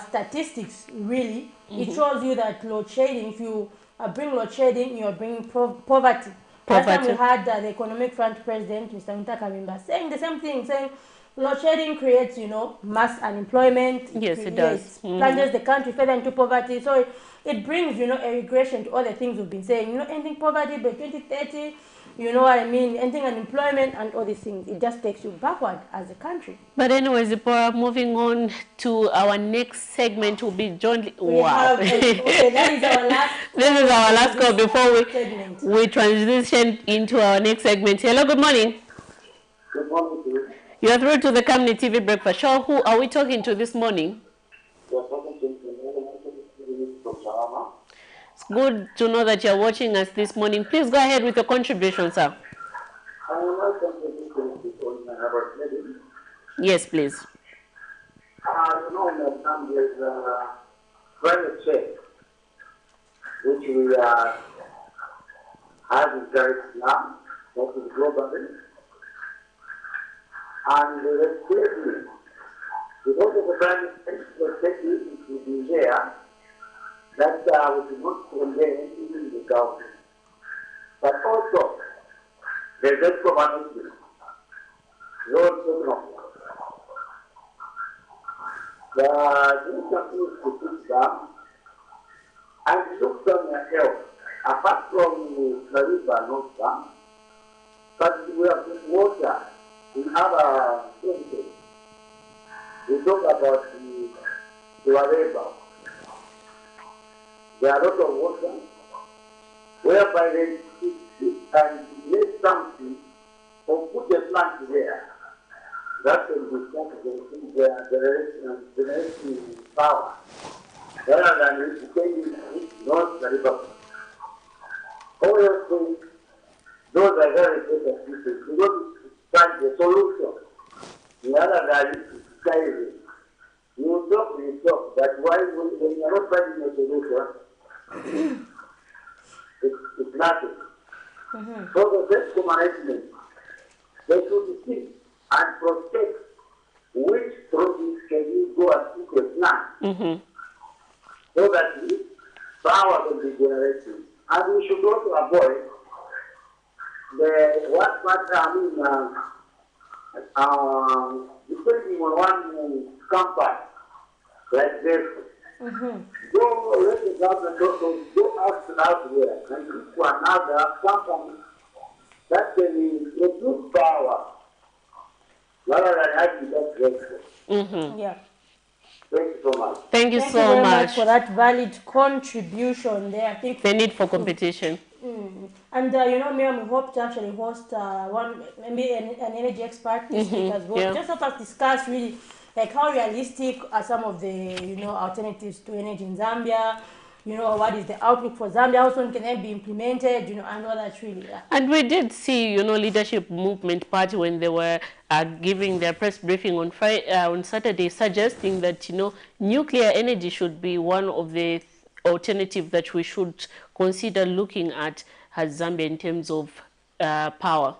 statistics, really, it shows you that load shedding, if you bring load shedding, you're bringing poverty. Last time we had the Economic Front President, Mr. Winter Kabimba, saying the same thing, saying load shedding creates, mass unemployment. Yes, it does. Plunges the country further into poverty. So it brings, a regression to all the things we've been saying. Ending poverty by 2030, you know what I mean, ending unemployment and all these things. It just takes you backward as a country. But anyways, Zipporah, moving on to our next segment, will be jointly. That is our last. This is our last call before we transition into our next segment. Hello, good morning. Good morning to you. You are through to the Camnet TV Breakfast Show. Who are we talking to this morning? It's good to know that you're watching us this morning. Please go ahead with your contribution, sir. Yes, please. There's climate change, which we have in place now, that is globally. And clearly, because of the climate change, we're taking to be there, that we should not condemn even the government. But also, the rest of our nation, the institute to sit down and look on your health, apart from the river, not down, but we have water in other places. We talk about the river. There are a lot of water whereby they and make something or put a plant there. That will be something the generation power rather than taking not the river. Obviously, those are very important pieces. We don't find the solution. Rather than striving. You talk, but why when you are not finding a solution, it's nothing. So the best management, they should see and protect which projects can you go and put a plan so that this power will be generated. And we should also avoid depending on one company like this. Go let the government also go out there and look for another company that can produce power rather than having that resource. Yeah. Thank you so much. Thank you Thank so you very much for that valid contribution there. I think the need for competition. And Miriam, we hope to actually host maybe an energy expert this week as well. Just help us discuss really like how realistic are some of the alternatives to energy in Zambia. What is the outlook for Zambia? How soon can they be implemented? And all that really. Yeah. And we did see, Leadership Movement Party when they were giving their press briefing on Saturday, suggesting that nuclear energy should be one of the alternatives that we should consider looking at as Zambia in terms of power.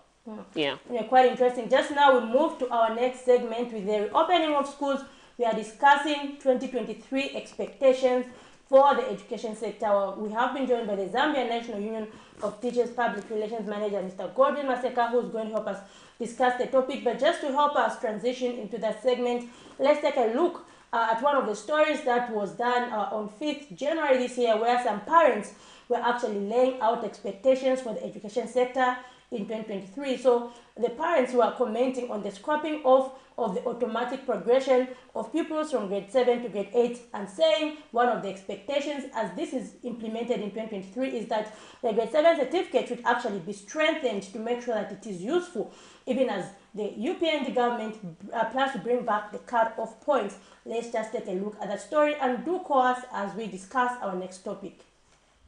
Yeah, quite interesting. Just now we move to our next segment with the reopening of schools. We are discussing 2023 expectations for the education sector. We have been joined by the Zambia National Union of Teachers Public Relations Manager, Mr. Gordon Maseka, who's going to help us discuss the topic. But just to help us transition into that segment, let's take a look at one of the stories that was done on 5th January this year, where some parents were actually laying out expectations for the education sector in 2023. So the parents who are commenting on the scrapping off of the automatic progression of pupils from grade 7 to grade 8 and saying one of the expectations as this is implemented in 2023 is that the grade 7 certificate should actually be strengthened to make sure that it is useful, even as the UPND government plans to bring back the cut-off points. Let's just take a look at that story and do call us as we discuss our next topic.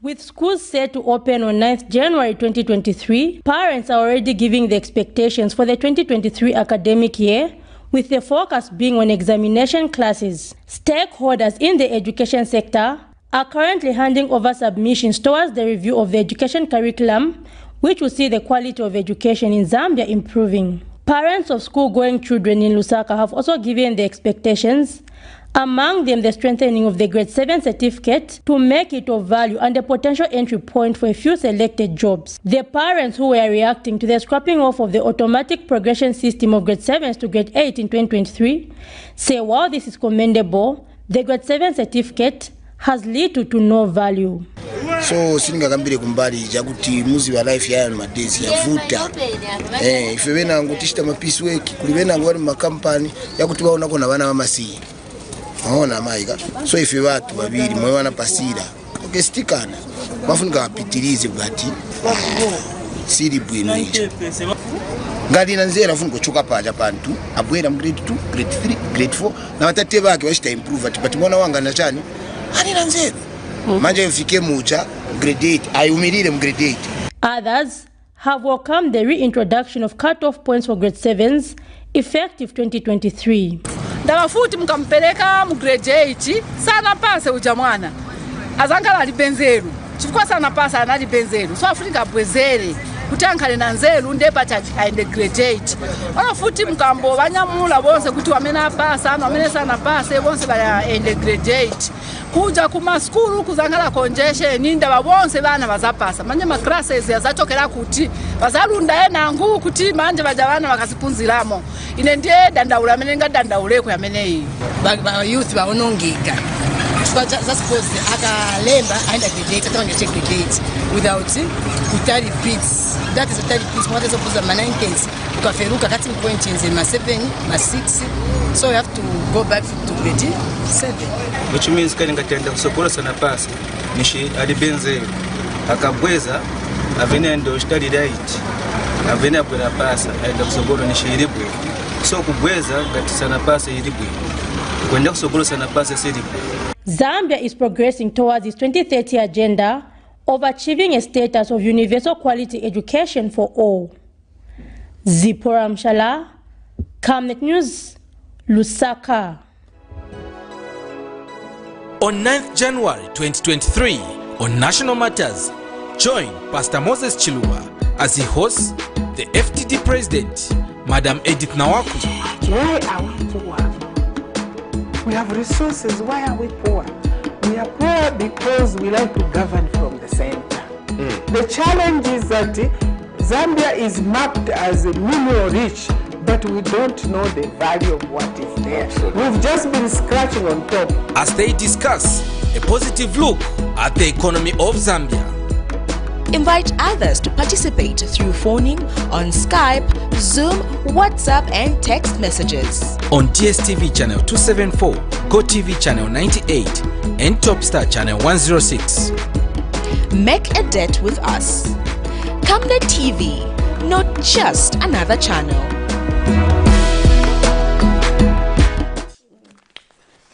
With schools set to open on 9th January 2023, parents are already giving the expectations for the 2023 academic year, with the focus being on examination classes. Stakeholders in the education sector are currently handing over submissions towards the review of the education curriculum, which will see the quality of education in Zambia improving. Parents of school-going children in Lusaka have also given the expectations, among them the strengthening of the grade 7 certificate to make it of value and a potential entry point for a few selected jobs. The parents who were reacting to the scrapping off of the automatic progression system of grade 7s to grade 8 in 2023 say while this is commendable, the grade 7 certificate has little to no value. So sininga kambire kumbali jakuti muzi wa life ya madezi yavuta ife bena ngutishita mapisi weki kulibena ngwali makampani yakuti baona kona bana bamasi maona maika so ife watu babiri mwe wana pasira okestikana bafunika bapitirize bwati siri bwino icho ngadi nanzera funika kuchuka paja pantu abwera mu grade 2 grade 3 grade 4 na batate bake bashita improve ati mwana wanga na chani ani nanzera manje ufike mucha grade 8 ayumirire mu grade 8. Others have welcomed the reintroduction of cut-off points for grade 7s effective 2023. Ndamafuti mkampeleka mu grade 8 sana pase uja mwana azangala ali benzeru chifukwa sana pase anali benzeru so afunika bwezere kutankale na nzeru ndepa aende grade 8 amafuti mkambo banyamula bonse kuti wamena pasa ano wamene sana pase bonse baende grade 8 kuja kuma school kuzangala congestion ninda bonse bana bazapasa manje ma classes yazachokera kuti bazalunda enangu kuti manje bajabana bakasipunziramo ine ndiye dandaula amene ngadandauleko yameneyi ba youth baonongeka suppose akalemba aenda grade 8 atanga check grade 8 without kutari beats that is a 30 beats what is opposite ma 9 case ukaferuka kati point in ma 7 ma 6 so you have to go back to grade 7 which means kali ngatenda kusokora sana pasi nishi alibenze akabweza avenendo study right avena bwera pasa aenda kusokora nishi ilibwe so kubweza ngati sana pasi ilibwe kwenda kusokora sana pasi silibwe. Zambia is progressing towards its 2030 agenda of achieving a status of universal quality education for all. Zipora Mshala, Camnet News, Lusaka. On 9th January 2023, on National Matters, join Pastor Moses Chilua as he hosts the FTD President, Madam Edith Nawaku. Why are we poor? We have resources. Why are we poor? We are poor because we like to govern from the center. The challenge is that Zambia is mapped as a mineral rich, but we don't know the value of what is there. We've just been scratching on top. As they discuss a positive look at the economy of Zambia. Invite others to participate through phoning on Skype, Zoom, WhatsApp and text messages. On DSTV channel 274, GoTV channel 98 and Topstar channel 106. Make a date with us. Camnet TV, not just another channel.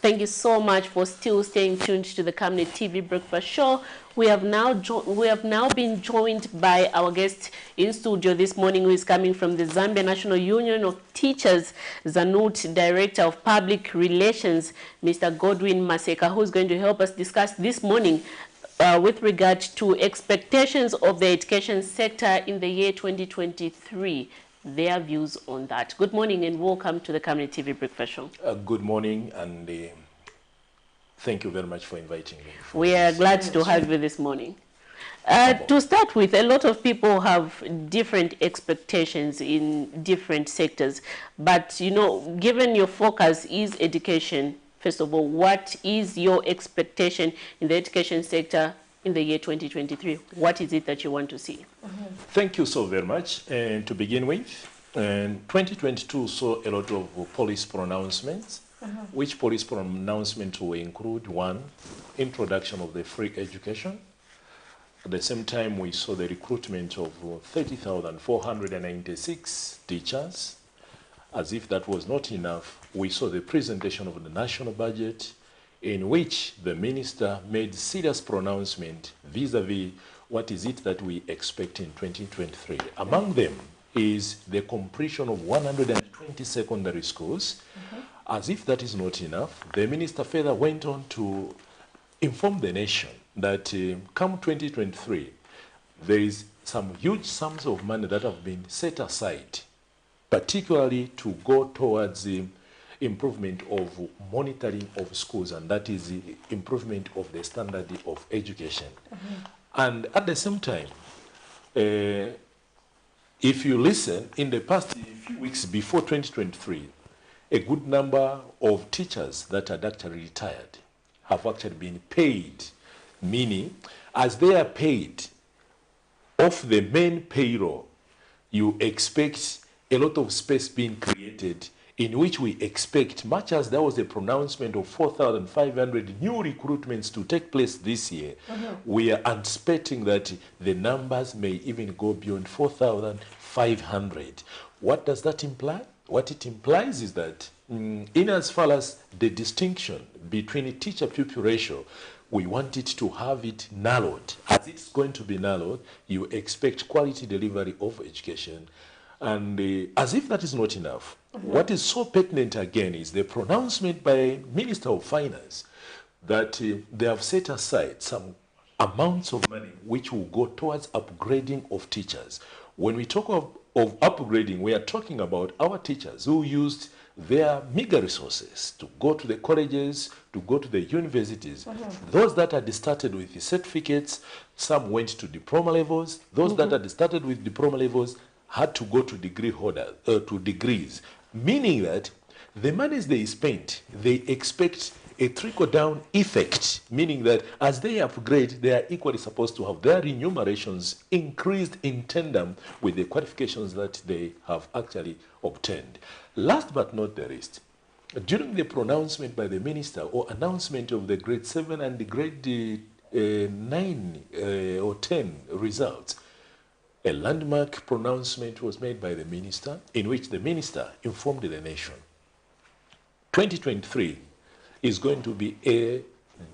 Thank you so much for still staying tuned to the Camnet TV Breakfast Show. We have now been joined by our guest in studio this morning, who is coming from the Zambia National Union of Teachers, ZANUT Director of Public Relations, Mr. Godwin Maseka, who is going to help us discuss this morning with regard to expectations of the education sector in the year 2023. Their views on that. Good morning and welcome to the Camnet TV Breakfast Show. Good morning and thank you very much for inviting me. We are glad to have you this morning. To start with, a lot of people have different expectations in different sectors, but you know, given your focus is education, first of all, what is your expectation in the education sector in the year 2023? What is it that you want to see? Thank you so very much. And to begin with, 2022 saw a lot of police pronouncements, which police pronouncements will include: one, introduction of the free education. At the same time, we saw the recruitment of 30,496 teachers. As if that was not enough, we saw the presentation of the national budget, in which the minister made serious pronouncement vis-a-vis what is it that we expect in 2023. Among them is the completion of 120 secondary schools. As if that is not enough, the minister further went on to inform the nation that come 2023, there is some huge sums of money that have been set aside, particularly to go towards the improvement of monitoring of schools, and that is the improvement of the standard of education. And at the same time, if you listen, in the past few weeks before 2023, a good number of teachers that had actually retired have actually been paid, meaning as they are paid off the main payroll, you expect a lot of space being created, in which we expect, much as there was a pronouncement of 4,500 new recruitments to take place this year, we are anticipating that the numbers may even go beyond 4,500. What does that imply? What it implies is that in as far as the distinction between teacher-pupil ratio, we want it to have it narrowed. As it's going to be narrowed, you expect quality delivery of education. And as if that is not enough, what is so pertinent again is the pronouncement by Minister of Finance that they have set aside some amounts of money which will go towards upgrading of teachers. When we talk of upgrading, we are talking about our teachers who used their meager resources to go to the colleges, to go to the universities. Those that had started with the certificates, some went to diploma levels. Those that had started with diploma levels had to go to degree holder, to degrees, meaning that the monies they spent, they expect a trickle-down effect, meaning that as they upgrade, they are equally supposed to have their remunerations increased in tandem with the qualifications that they have actually obtained. Last but not the least, during the pronouncement by the minister or announcement of the grade 7 and the grade 9 or 10 results, a landmark pronouncement was made by the minister, in which the minister informed the nation 2023 is going to be a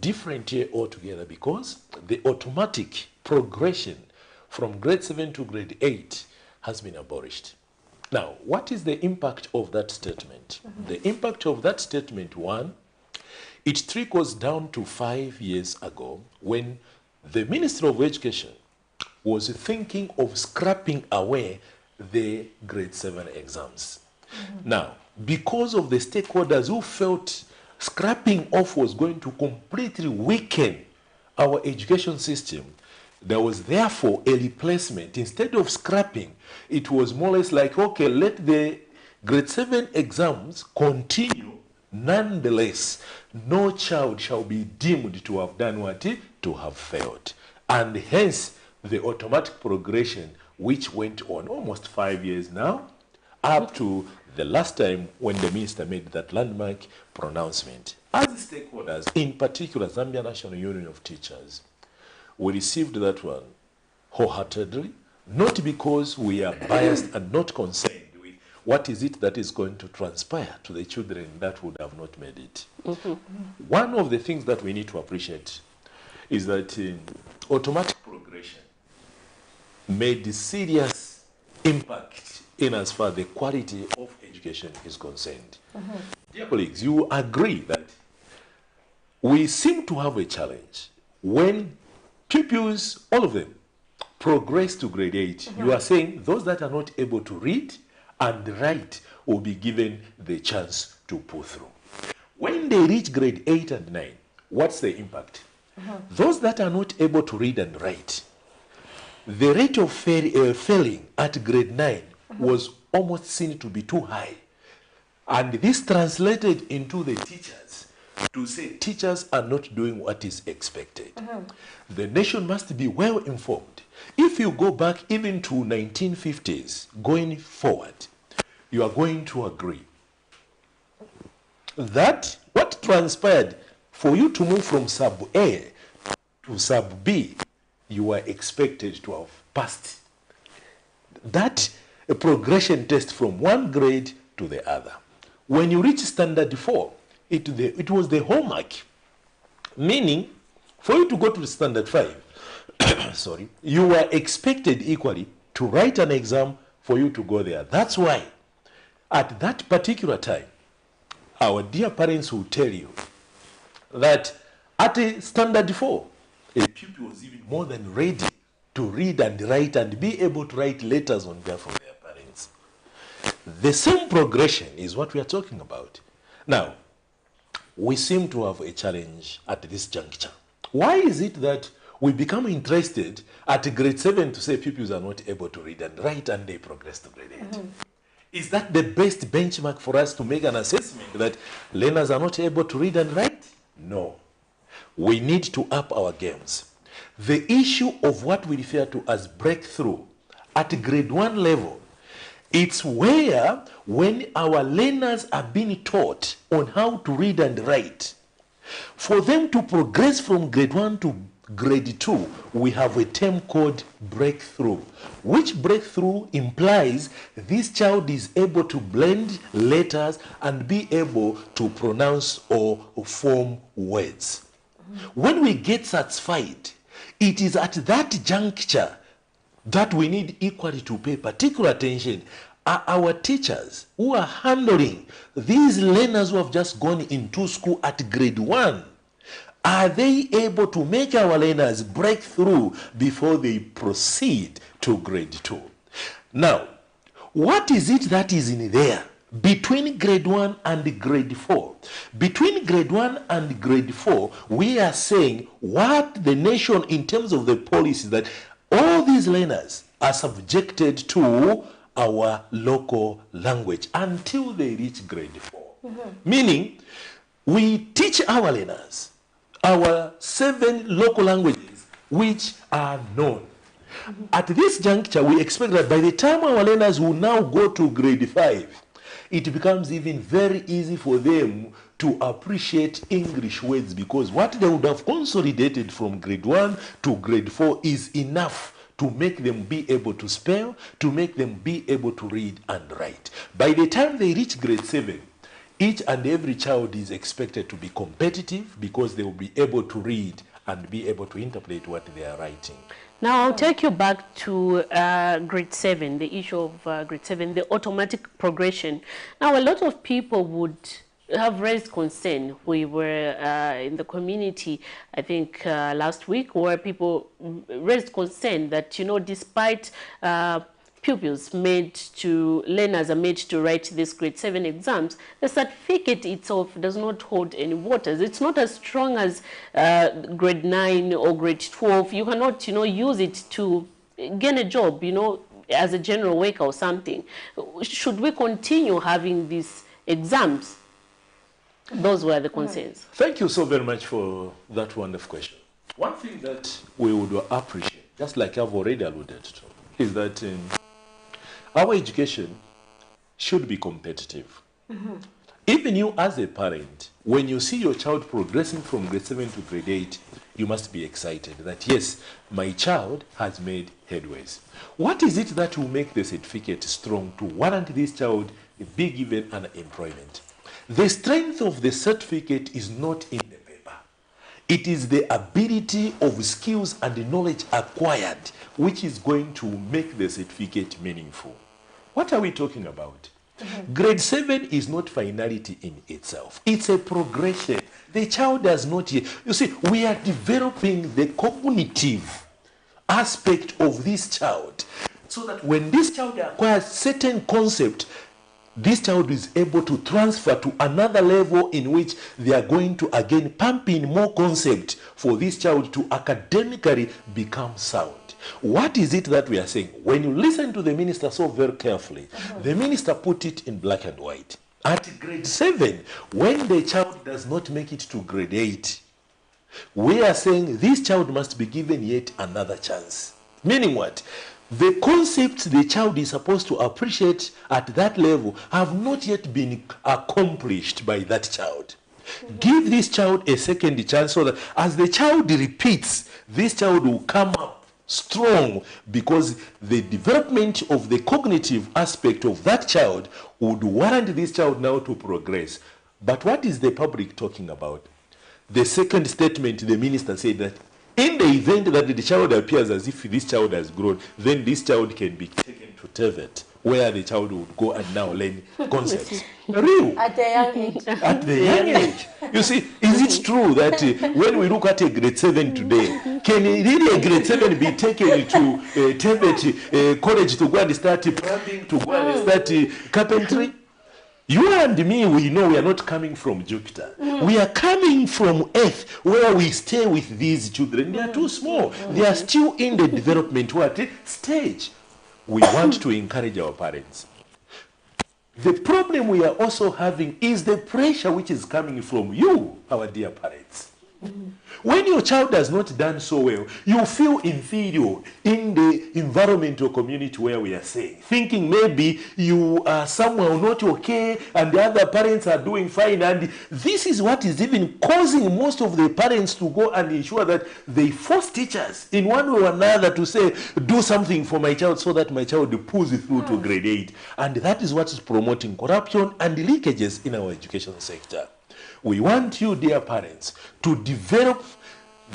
different year altogether, because the automatic progression from grade 7 to grade 8 has been abolished. Now, what is the impact of that statement? The impact of that statement, one, it trickles down to 5 years ago when the Minister of Education was thinking of scrapping away the grade 7 exams. Now, because of the stakeholders who felt scrapping off was going to completely weaken our education system, there was therefore a replacement. Instead of scrapping, it was more or less like, okay, let the grade 7 exams continue. Nonetheless, no child shall be deemed to have done what? To have failed. And hence, the automatic progression, which went on almost 5 years now, up to the last time when the minister made that landmark pronouncement. As stakeholders, in particular Zambia National Union of Teachers, we received that one wholeheartedly, not because we are biased and not concerned with what is it that is going to transpire to the children that would have not made it. One of the things that we need to appreciate is that automatic progression made a serious impact in as far as the quality of education is concerned. Dear colleagues, you agree that we seem to have a challenge when pupils, all of them, progress to grade 8. You are saying those that are not able to read and write will be given the chance to pull through. When they reach grade 8 and 9, what's the impact? Those that are not able to read and write, the rate of failing at grade 9 was almost seen to be too high. And this translated into the teachers to say teachers are not doing what is expected. The nation must be well informed. If you go back even to 1950s, going forward, you are going to agree that what transpired for you to move from sub A to sub B, you were expected to have passed that progression test from one grade to the other. When you reach standard 4, it was the homework, meaning for you to go to the standard 5, sorry, you were expected equally to write an exam for you to go there. That's why at that particular time, our dear parents will tell you that at a standard 4, a pupil was even more than ready to read and write and be able to write letters on behalf of their parents. The same progression is what we are talking about. Now, we seem to have a challenge at this juncture. Why is it that we become interested at grade 7 to say pupils are not able to read and write and they progress to grade 8? Is that the best benchmark for us to make an assessment that learners are not able to read and write? No. We need to up our games. The issue of what we refer to as breakthrough at grade 1 level, it's where when our learners are being taught on how to read and write, for them to progress from grade 1 to grade 2, we have a term called breakthrough, which breakthrough implies this child is able to blend letters and be able to pronounce or form words. When we get satisfied, it is at that juncture that we need equally to pay particular attention. Are our teachers who are handling these learners who have just gone into school at grade 1, are they able to make our learners break through before they proceed to grade 2? Now, what is it that is in there between grade 1 and grade 4? Between grade 1 and grade 4, we are saying what the nation, in terms of the policy, that all these learners are subjected to our local language until they reach grade 4. Meaning, we teach our learners our 7 local languages which are known. At this juncture, we expect that by the time our learners will now go to grade 5, it becomes even very easy for them to appreciate English words, because what they would have consolidated from grade 1 to grade 4 is enough to make them be able to spell, to make them be able to read and write. By the time they reach grade 7, each and every child is expected to be competitive because they will be able to read and be able to interpret what they are writing. Now, I'll take you back to grade 7, the issue of grade 7, the automatic progression. Now, a lot of people would have raised concern. We were in the community, I think last week, where people raised concern that, you know, despite pupils learners are made to write these grade 7 exams, the certificate itself does not hold any waters. It's not as strong as grade 9 or grade 12. You cannot, you know, use it to gain a job, you know, as a general worker or something. Should we continue having these exams? Those were the concerns. Thank you so very much for that wonderful question. One thing that we would appreciate, just like I've already alluded to, is that our education should be competitive. Even you as a parent, when you see your child progressing from grade 7 to grade 8, you must be excited that, yes, my child has made headways. What is it that will make the certificate strong to warrant this child be given an employment? The strength of the certificate is not in the paper. It is the ability of skills and knowledge acquired which is going to make the certificate meaningful. What are we talking about? Grade 7 is not finality in itself. It's a progression. The child does not yet. You see, we are developing the cognitive aspect of this child so that when this child acquires certain concept, this child is able to transfer to another level in which they are going to again pump in more concept for this child to academically become sound. What is it that we are saying? When you listen to the minister so very carefully, the minister put it in black and white. At grade 7, when the child does not make it to grade 8, we are saying this child must be given yet another chance. Meaning what? The concepts the child is supposed to appreciate at that level have not yet been accomplished by that child. Give this child a second chance so that as the child repeats, this child will come up strong, because the development of the cognitive aspect of that child would warrant this child now to progress. But what is the public talking about? The second statement, the minister said that in the event that the child appears as if this child has grown, then this child can be taken to TVET, where the child would go and now learn concepts. Real. At a young age. At the young age. You see, is it true that when we look at a grade 7 today, can really a grade 7 be taken to TVET college to go and start plumbing, to go and start carpentry? You and me, we know we are not coming from Jupiter. We are coming from Earth, where we stay with these children. They are too small. They are still in the development stage. We want to encourage our parents. The problem we are also having is the pressure which is coming from you, our dear parents. When your child has not done so well, you feel inferior in the environment or community where we are saying, thinking maybe you are somehow not okay and the other parents are doing fine. And this is what is even causing most of the parents to go and ensure that they force teachers in one way or another to say, do something for my child so that my child pulls through to grade 8. And that is what is promoting corruption and leakages in our education sector. We want you, dear parents, to develop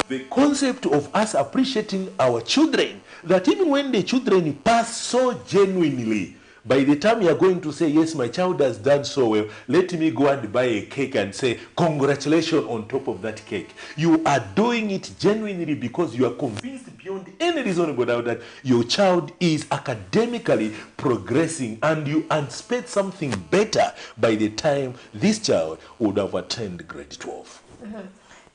the concept of us appreciating our children, that even when the children pass so genuinely, by the time you are going to say, yes, my child has done so well, let me go and buy a cake and say, congratulations on top of that cake. You are doing it genuinely because you are convinced beyond any reasonable doubt that your child is academically progressing, and you anticipate something better by the time this child would have attained grade 12.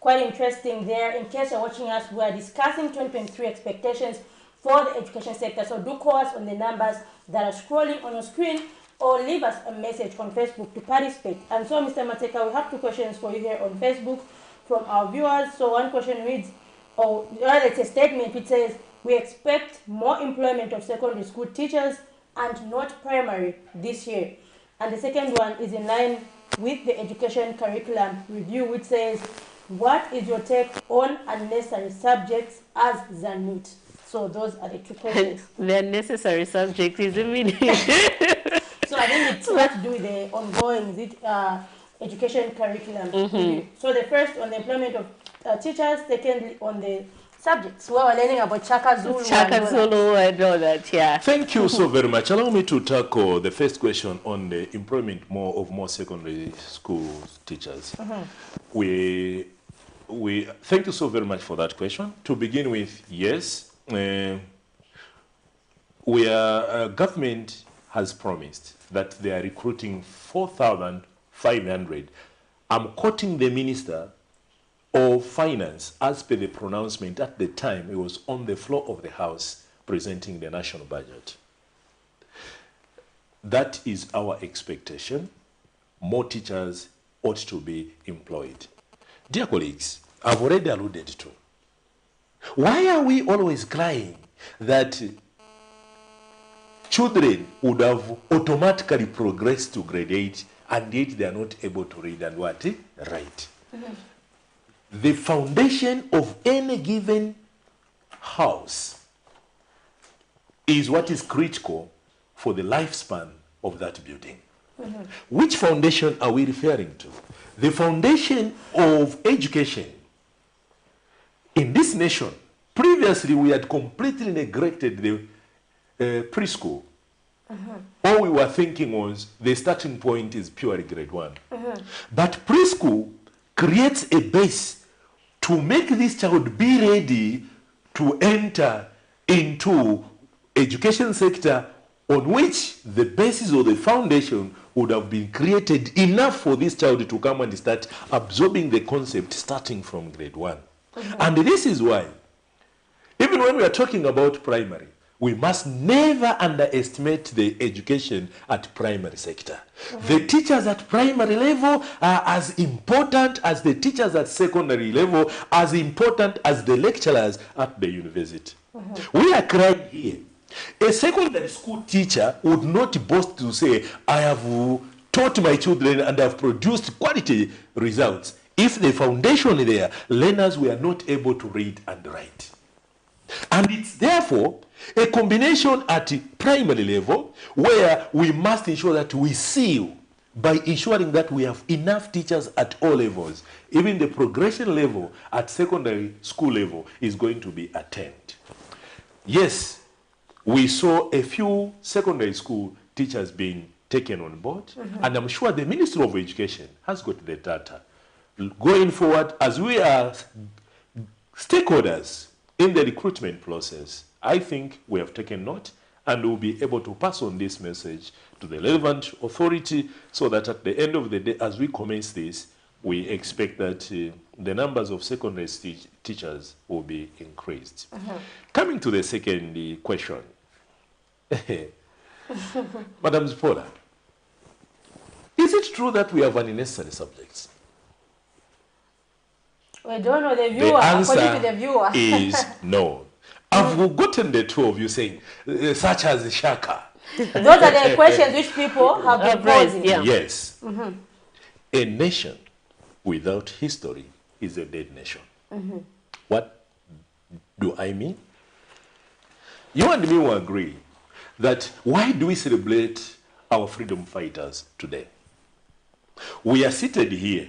Quite interesting there. In case you're watching us, we are discussing 2023 expectations for the education sector. So do call us on the numbers that are scrolling on your screen, or leave us a message on Facebook to participate. And so, Mr. Mateka, we have 2 questions for you here on Facebook from our viewers. So one question reads, or rather it's a statement, it says, we expect more employment of secondary school teachers and not primary this year. And the second one is in line with the education curriculum review, which says, what is your take on unnecessary subjects as Zanut? So those are the 2 questions. They're necessary subjects, isn't it? So I think it's what to do with the ongoing education curriculum review. So the first on the employment of teachers, secondly on the subjects. Well, we're learning about Chaka Zulu. Chaka Zulu and all that, yeah. Thank you so very much. Allow me to tackle the first question on the employment of more secondary school teachers. We thank you so very much for that question. To begin with, yes, government has promised that they are recruiting 4,500. I'm quoting the Minister of Finance as per the pronouncement at the time he was on the floor of the House presenting the national budget. That is our expectation. More teachers ought to be employed. Dear colleagues, I've already alluded to, why are we always crying that children would have automatically progressed to grade 8 and yet they are not able to read and write? The foundation of any given house is what is critical for the lifespan of that building. Which foundation are we referring to? The foundation of education. In this nation, previously we had completely neglected the preschool. All we were thinking was the starting point is purely grade 1. But preschool creates a base to make this child be ready to enter into education sector on which the basis or the foundation would have been created enough for this child to come and start absorbing the concept starting from grade 1. And this is why, even when we are talking about primary, we must never underestimate the education at primary sector. The teachers at primary level are as important as the teachers at secondary level, as important as the lecturers at the university. We are crying here. A secondary school teacher would not boast to say, I have taught my children and have produced quality results, if the foundation there, learners were not able to read and write. And it's therefore a combination at primary level where we must ensure that we seal by ensuring that we have enough teachers at all levels. Even the progression level at secondary school level is going to be attained. Yes, we saw a few secondary school teachers being taken on board, and I'm sure the Ministry of Education has got the data. Going forward, as we are stakeholders in the recruitment process, I think we have taken note and will be able to pass on this message to the relevant authority so that at the end of the day, as we commence this, we expect that the numbers of secondary teachers will be increased. Coming to the second question. Madam Zipola, is it true that we have unnecessary subjects? We don't know the viewer. The answer according to the viewer. is no. I've gotten the two of you saying, such as Shaka. Those are the questions which people have been posing. Yes. A nation without history is a dead nation. What do I mean? You and me will agree that why do we celebrate our freedom fighters today? We are seated here.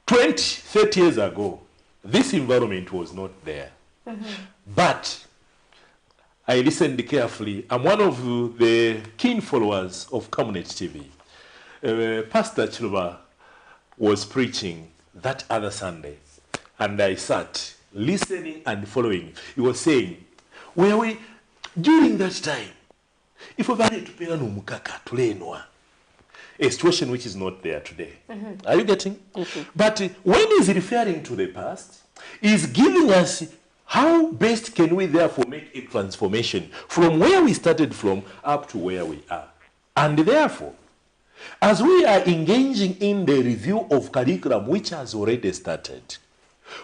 20, 30 years ago, this environment was not there. But I listened carefully. I'm one of the keen followers of Camnet TV. Pastor Chiluba was preaching that other Sunday, and I sat listening and following. He was saying, during that time, if we were to pay no a situation which is not there today. Are you getting? But when he's referring to the past, he's giving us how best can we therefore make a transformation from where we started from up to where we are. And therefore, as we are engaging in the review of curriculum which has already started,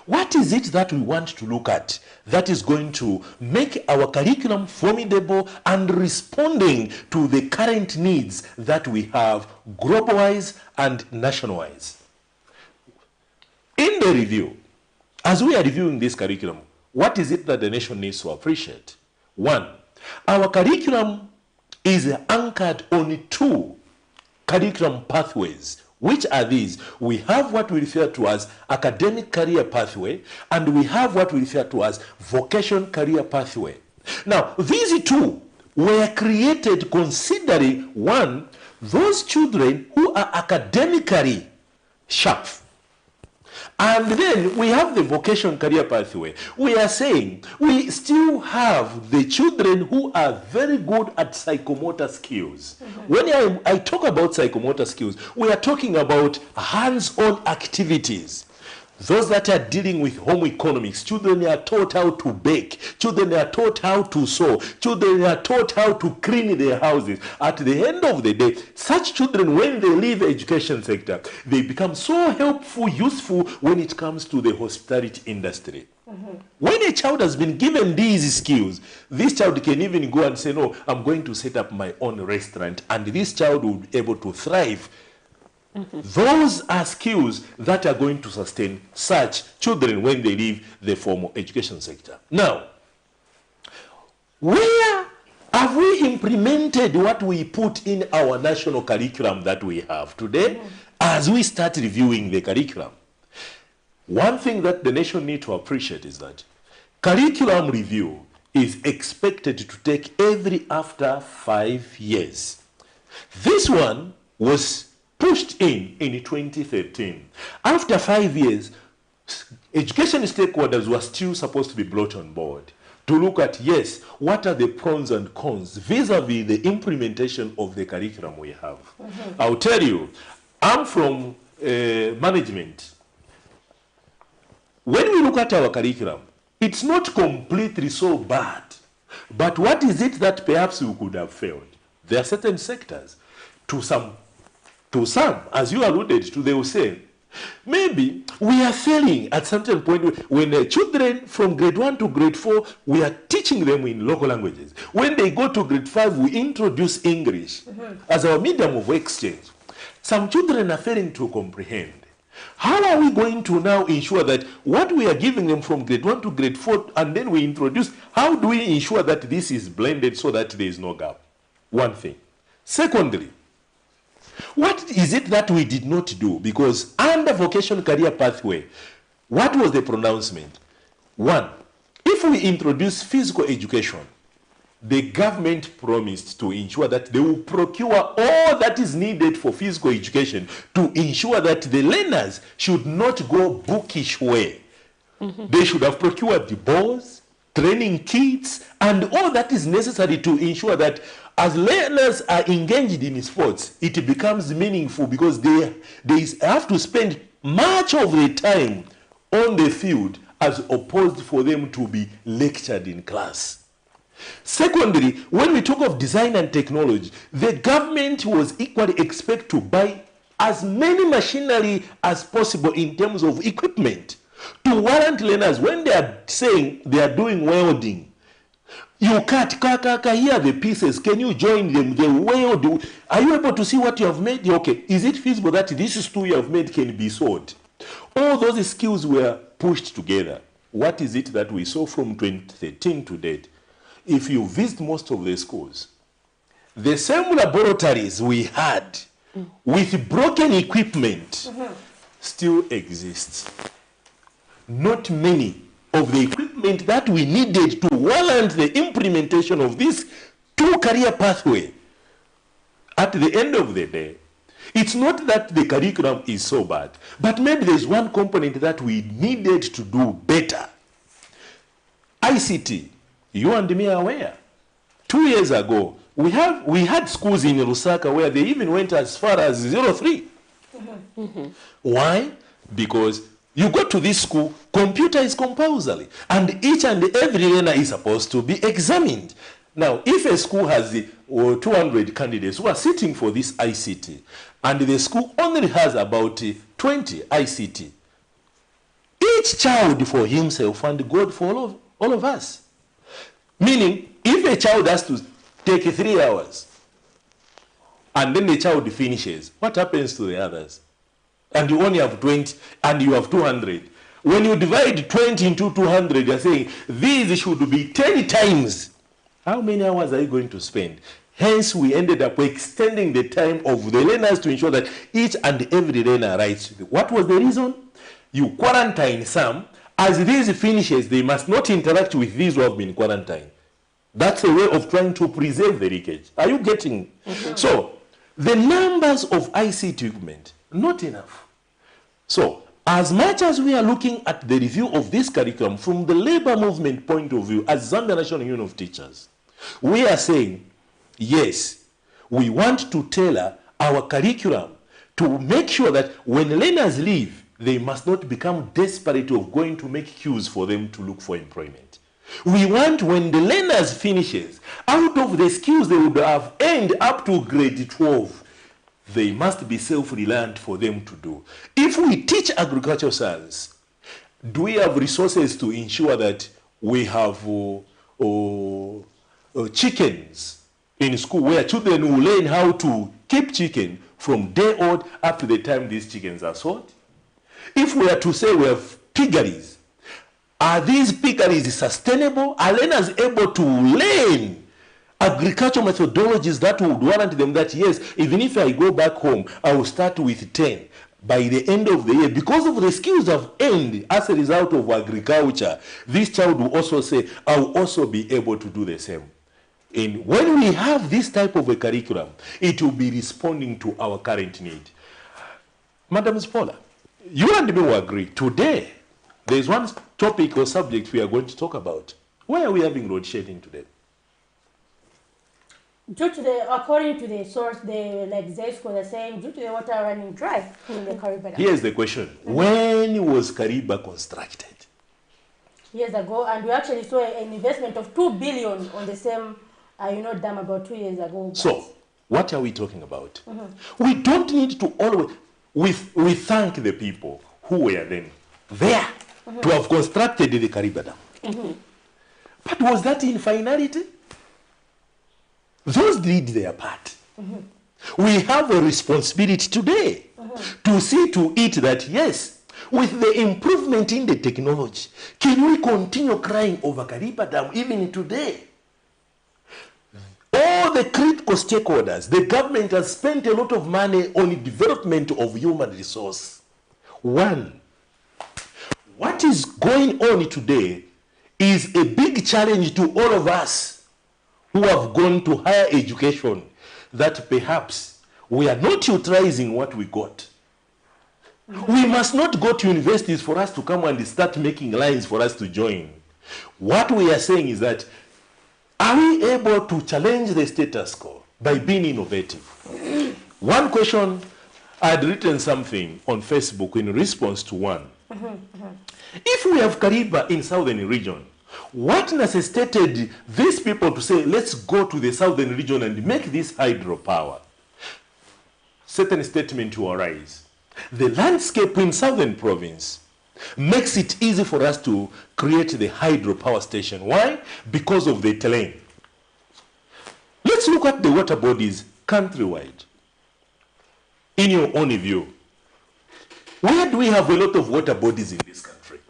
what is it that we want to look at that is going to make our curriculum formidable and responding to the current needs that we have global-wise and national-wise? In the review, as we are reviewing this curriculum, what is it that the nation needs to appreciate? One, our curriculum is anchored on two curriculum pathways. Which are these? We have what we refer to as academic career pathway, and we have what we refer to as vocation career pathway. Now, these two were created considering, one, those children who are academically sharp. And then we have the vocation career pathway. We are saying we still have the children who are very good at psychomotor skills. When I talk about psychomotor skills, we are talking about hands-on activities. Those that are dealing with home economics, children are taught how to bake, children are taught how to sew, children are taught how to clean their houses. At the end of the day, such children, when they leave the education sector, they become so helpful, useful when it comes to the hospitality industry. When a child has been given these skills, this child can even go and say, no, I'm going to set up my own restaurant, and this child will be able to thrive. Those are skills that are going to sustain such children when they leave the formal education sector. Now, where have we implemented what we put in our national curriculum that we have today as we start reviewing the curriculum? One thing that the nation needs to appreciate is that curriculum review is expected to take every after 5 years. This one was pushed in 2013. After 5 years, education stakeholders were still supposed to be brought on board to look at, yes, what are the pros and cons vis-a-vis the implementation of the curriculum we have. I'll tell you, I'm from management. When we look at our curriculum, it's not completely so bad. But what is it that perhaps we could have failed? There are certain sectors, to some, as you alluded to, they will say, maybe we are failing at certain point when the children from grade 1 to grade 4, we are teaching them in local languages. When they go to grade 5, we introduce English as our medium of exchange. Some children are failing to comprehend. How are we going to now ensure that what we are giving them from grade 1 to grade 4 and then we introduce, how do we ensure that this is blended so that there is no gap? One thing. Secondly, what is it that we did not do? Because under vocational career pathway, what was the pronouncement? One, if we introduce physical education, the government promised to ensure that they will procure all that is needed for physical education to ensure that the learners should not go bookish way. They should have procured the balls, training kits, and all that is necessary to ensure that as learners are engaged in sports, it becomes meaningful because they have to spend much of the time on the field as opposed for them to be lectured in class. Secondly, when we talk of design and technology, the government was equally expected to buy as many machinery as possible in terms of equipment to warrant learners when they are saying they are doing welding. You cut, here are the pieces. Can you join them? The weld. Are you able to see what you have made? Okay. Is it feasible that this tool you have made can be sold? All those skills were pushed together. What is it that we saw from 2013 to date? If you visit most of the schools, the same laboratories we had with broken equipment still exist. Not many of the equipment that we needed to warrant the implementation of this two-career pathway. At the end of the day, it's not that the curriculum is so bad, but maybe there's one component that we needed to do better. ICT. You and me are aware. 2 years ago, we had schools in Lusaka where they even went as far as 03. Why? Because you go to this school, computer is compulsory, and each and every learner is supposed to be examined. Now, if a school has 200 candidates who are sitting for this ICT, and the school only has about 20 ICT, each child for himself and God for all of us. Meaning, if a child has to take 3 hours, and then the child finishes, what happens to the others? And you only have 20, and you have 200. When you divide 20 into 200, you're saying, these should be 10 times. How many hours are you going to spend? Hence, we ended up extending the time of the learners to ensure that each and every learner writes. What was the reason? You quarantine some. As these finishes, they must not interact with these who have been quarantined. That's a way of trying to preserve the leakage. Are you getting? So, the numbers of ICT equipment, not enough. So, as much as we are looking at the review of this curriculum from the labor movement point of view, as Zambia National Union of Teachers, we are saying, yes, we want to tailor our curriculum to make sure that when learners leave, they must not become desperate of going to make queues for them to look for employment. We want when the learners finishes, out of the skills they would have earned up to grade 12, they must be self-reliant for them to do. If we teach agricultural science, do we have resources to ensure that we have chickens in school where children will learn how to keep chicken from day old up to the time these chickens are sold? If we are to say we have piggeries, are these piggeries sustainable? Are learners able to learn agricultural methodologies that would warrant them that, yes, even if I go back home, I will start with 10. By the end of the year, because of the skills I've earned as a result of agriculture, this child will also say, I will also be able to do the same. And when we have this type of a curriculum, it will be responding to our current need. Madam Spola, you and me will agree. Today, there is one topic or subject we are going to talk about. Why are we having load shedding today? Due to the, according to the source, like ZESCO, they're saying due to the water running dry in the Kariba. Here's the question. When was Kariba constructed? years ago, and we actually saw an investment of 2 billion on the same, dam about 2 years ago. So, what are we talking about? We don't need to always, we thank the people who were then there to have constructed the Kariba Dam. But was that in finality? Those did their part. We have a responsibility today to see to it that, yes, with the improvement in the technology, can we continue crying over Kariba Dam even today? All the critical stakeholders, the government has spent a lot of money on the development of human resource. One, what is going on today is a big challenge to all of us who have gone to higher education, that perhaps we are not utilizing what we got. We must not go to universities for us to come and start making lines for us to join. What we are saying is that, are we able to challenge the status quo by being innovative? One question, I had written something on Facebook in response to one. If we have Kariba in southern region, what necessitated these people to say, let's go to the southern region and make this hydropower? Certain statement will arise. The landscape in southern province makes it easy for us to create the hydropower station. Why? Because of the terrain. Let's look at the water bodies countrywide. In your own view, where do we have a lot of water bodies in this country?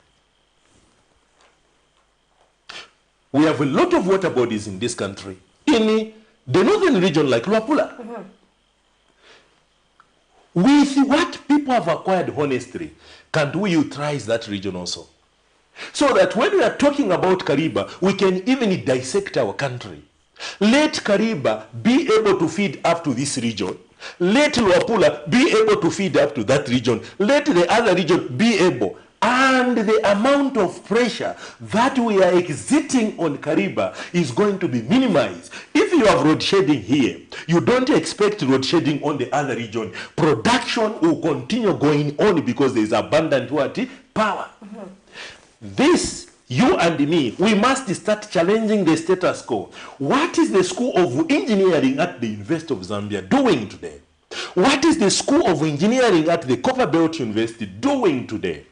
We have a lot of water bodies in this country. In the northern region like Luapula. With what people have acquired honestly, can we utilize that region also? So that when we are talking about Kariba, we can even dissect our country. Let Kariba be able to feed up to this region. Let Luapula be able to feed up to that region. Let the other region be able. And the amount of pressure that we are exerting on Kariba is going to be minimized. If you have road shedding here, you don't expect road shedding on the other region. Production will continue going on because there is abundant power. This, you and me, we must start challenging the status quo. What is the School of Engineering at the University of Zambia doing today? What is the School of Engineering at the Copperbelt University doing today?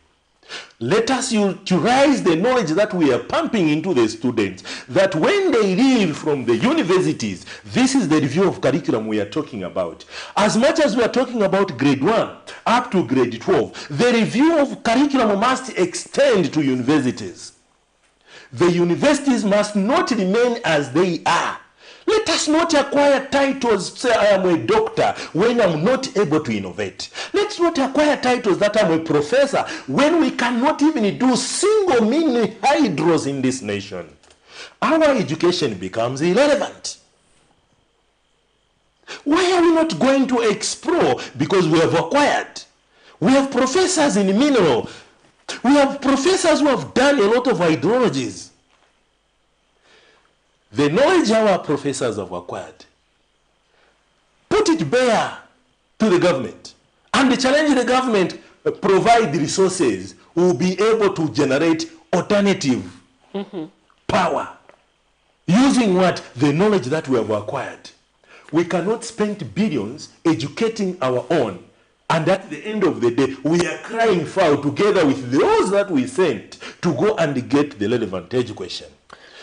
Let us utilize the knowledge that we are pumping into the students, that when they leave from the universities, this is the review of curriculum we are talking about. As much as we are talking about grade 1 up to grade 12, the review of curriculum must extend to universities. The universities must not remain as they are. Let us not acquire titles, say I am a doctor, when I'm not able to innovate. Let's not acquire titles that I'm a professor, when we cannot even do single mini hydros in this nation. Our education becomes irrelevant. Why are we not going to explore? Because we have acquired. We have professors in mineral. We have professors who have done a lot of hydrologies. The knowledge our professors have acquired, put it bare to the government, and challenge the government, provide the resources, will be able to generate alternative power. Using what? The knowledge that we have acquired. We cannot spend billions educating our own, and at the end of the day, we are crying foul together with those that we sent to go and get the relevant education.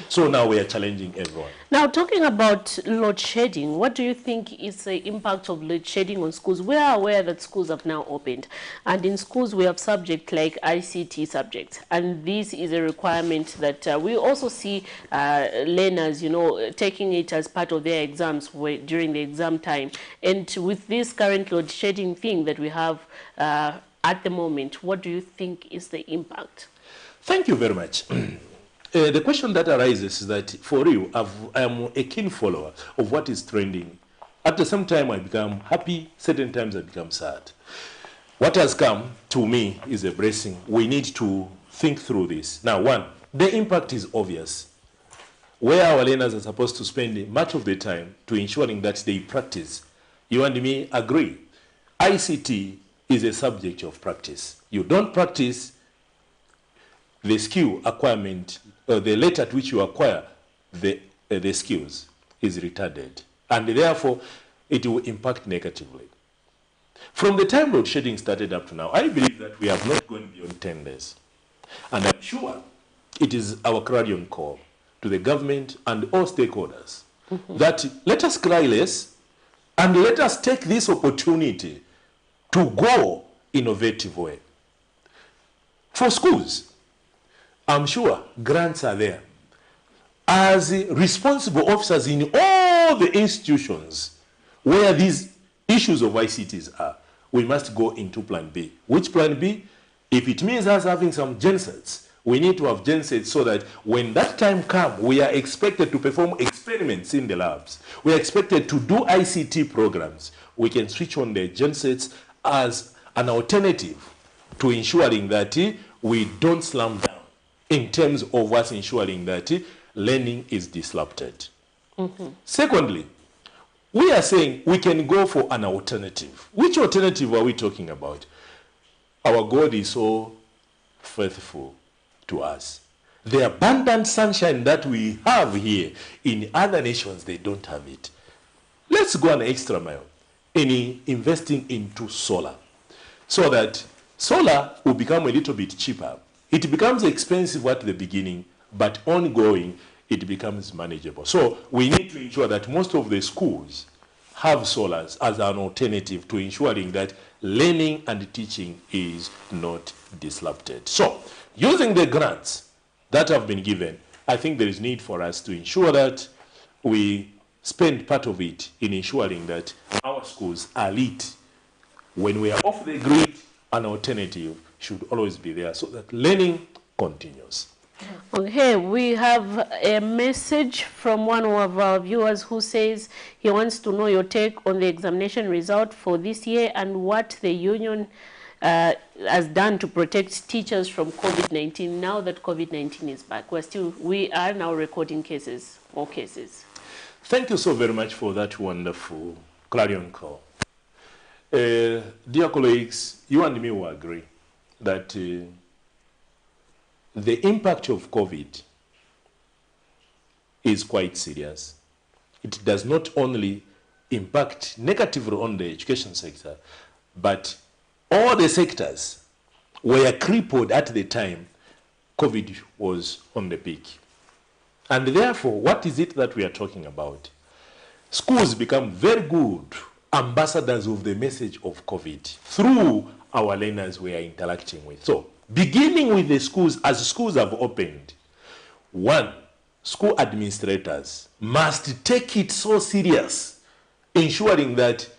So now we are challenging everyone. Now, talking about load shedding, what do you think is the impact of load shedding on schools? We are aware that schools have now opened, and in schools we have subjects like ICT subjects, and this is a requirement that we also see learners, taking it as part of their exams during the exam time. And with this current load shedding thing that we have at the moment, what do you think is the impact? Thank you very much. The question that arises is that, for you, I am a keen follower of what is trending. At the same time, I become happy. Certain times, I become sad. What has come to me is a blessing. We need to think through this. Now, one, the impact is obvious. Where our learners are supposed to spend much of the time to ensuring that they practice. You and me agree. ICT is a subject of practice. You don't practice, the skill acquirement, the rate at which you acquire the skills is retarded. And therefore, it will impact negatively. From the time load shedding started up to now, I believe that we have not gone beyond 10 days. And I'm sure it is our clarion call to the government and all stakeholders that let us cry less and let us take this opportunity to go innovative way. For schools, I'm sure grants are there. As responsible officers in all the institutions where these issues of ICTs are, we must go into plan B. Which plan B? If it means us having some gensets, we need to have gensets so that when that time comes, we are expected to perform experiments in the labs. We are expected to do ICT programs. We can switch on the gensets as an alternative to ensuring that we don't slam down in terms of us ensuring that learning is disrupted. Secondly, we are saying we can go for an alternative. Which alternative are we talking about? Our God is so faithful to us. The abundant sunshine that we have here, in other nations, they don't have it. Let's go an extra mile in investing into solar, so that solar will become a little bit cheaper. It becomes expensive at the beginning, but ongoing, it becomes manageable. So we need to ensure that most of the schools have solars as an alternative to ensuring that learning and teaching is not disrupted. So, using the grants that have been given, I think there is need for us to ensure that we spend part of it in ensuring that our schools are lit. When we are off the grid, an alternative should always be there so that learning continues. Okay, we have a message from one of our viewers who says he wants to know your take on the examination result for this year and what the union has done to protect teachers from COVID-19 now that COVID-19 is back. We are now recording cases, more cases. Thank you so very much for that wonderful clarion call. Dear colleagues, you and me will agree that the impact of COVID is quite serious. It does not only impact negatively on the education sector, but all the sectors were crippled at the time COVID was on the peak. And therefore, what is it that we are talking about? Schools become very good ambassadors of the message of COVID through our learners we are interacting with. So, beginning with the schools, as schools have opened, one, school administrators must take it so serious, ensuring that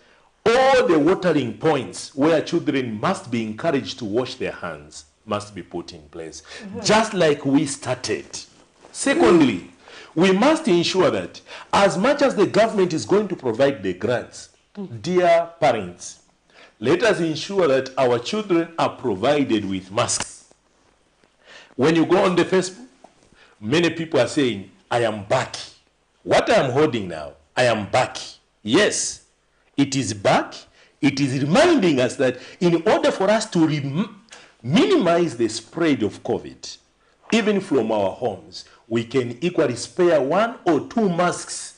all the watering points where children must be encouraged to wash their hands must be put in place, just like we started. Secondly, we must ensure that as much as the government is going to provide the grants, dear parents, let us ensure that our children are provided with masks. When you go on the Facebook, many people are saying, I am back. What I am holding now, I am back. Yes, it is back. It is reminding us that in order for us to minimize the spread of COVID, even from our homes, we can equally spare 1 or 2 masks.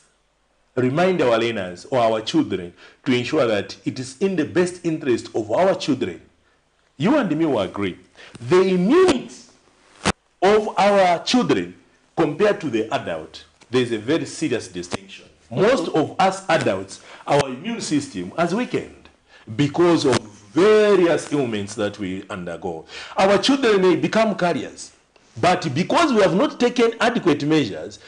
Remind our learners or our children to ensure that it is in the best interest of our children. You and me will agree. The immunity of our children compared to the adult, there is a very serious distinction. Most of us adults, our immune system has weakened because of various ailments that we undergo. Our children may become carriers, but because we have not taken adequate measures,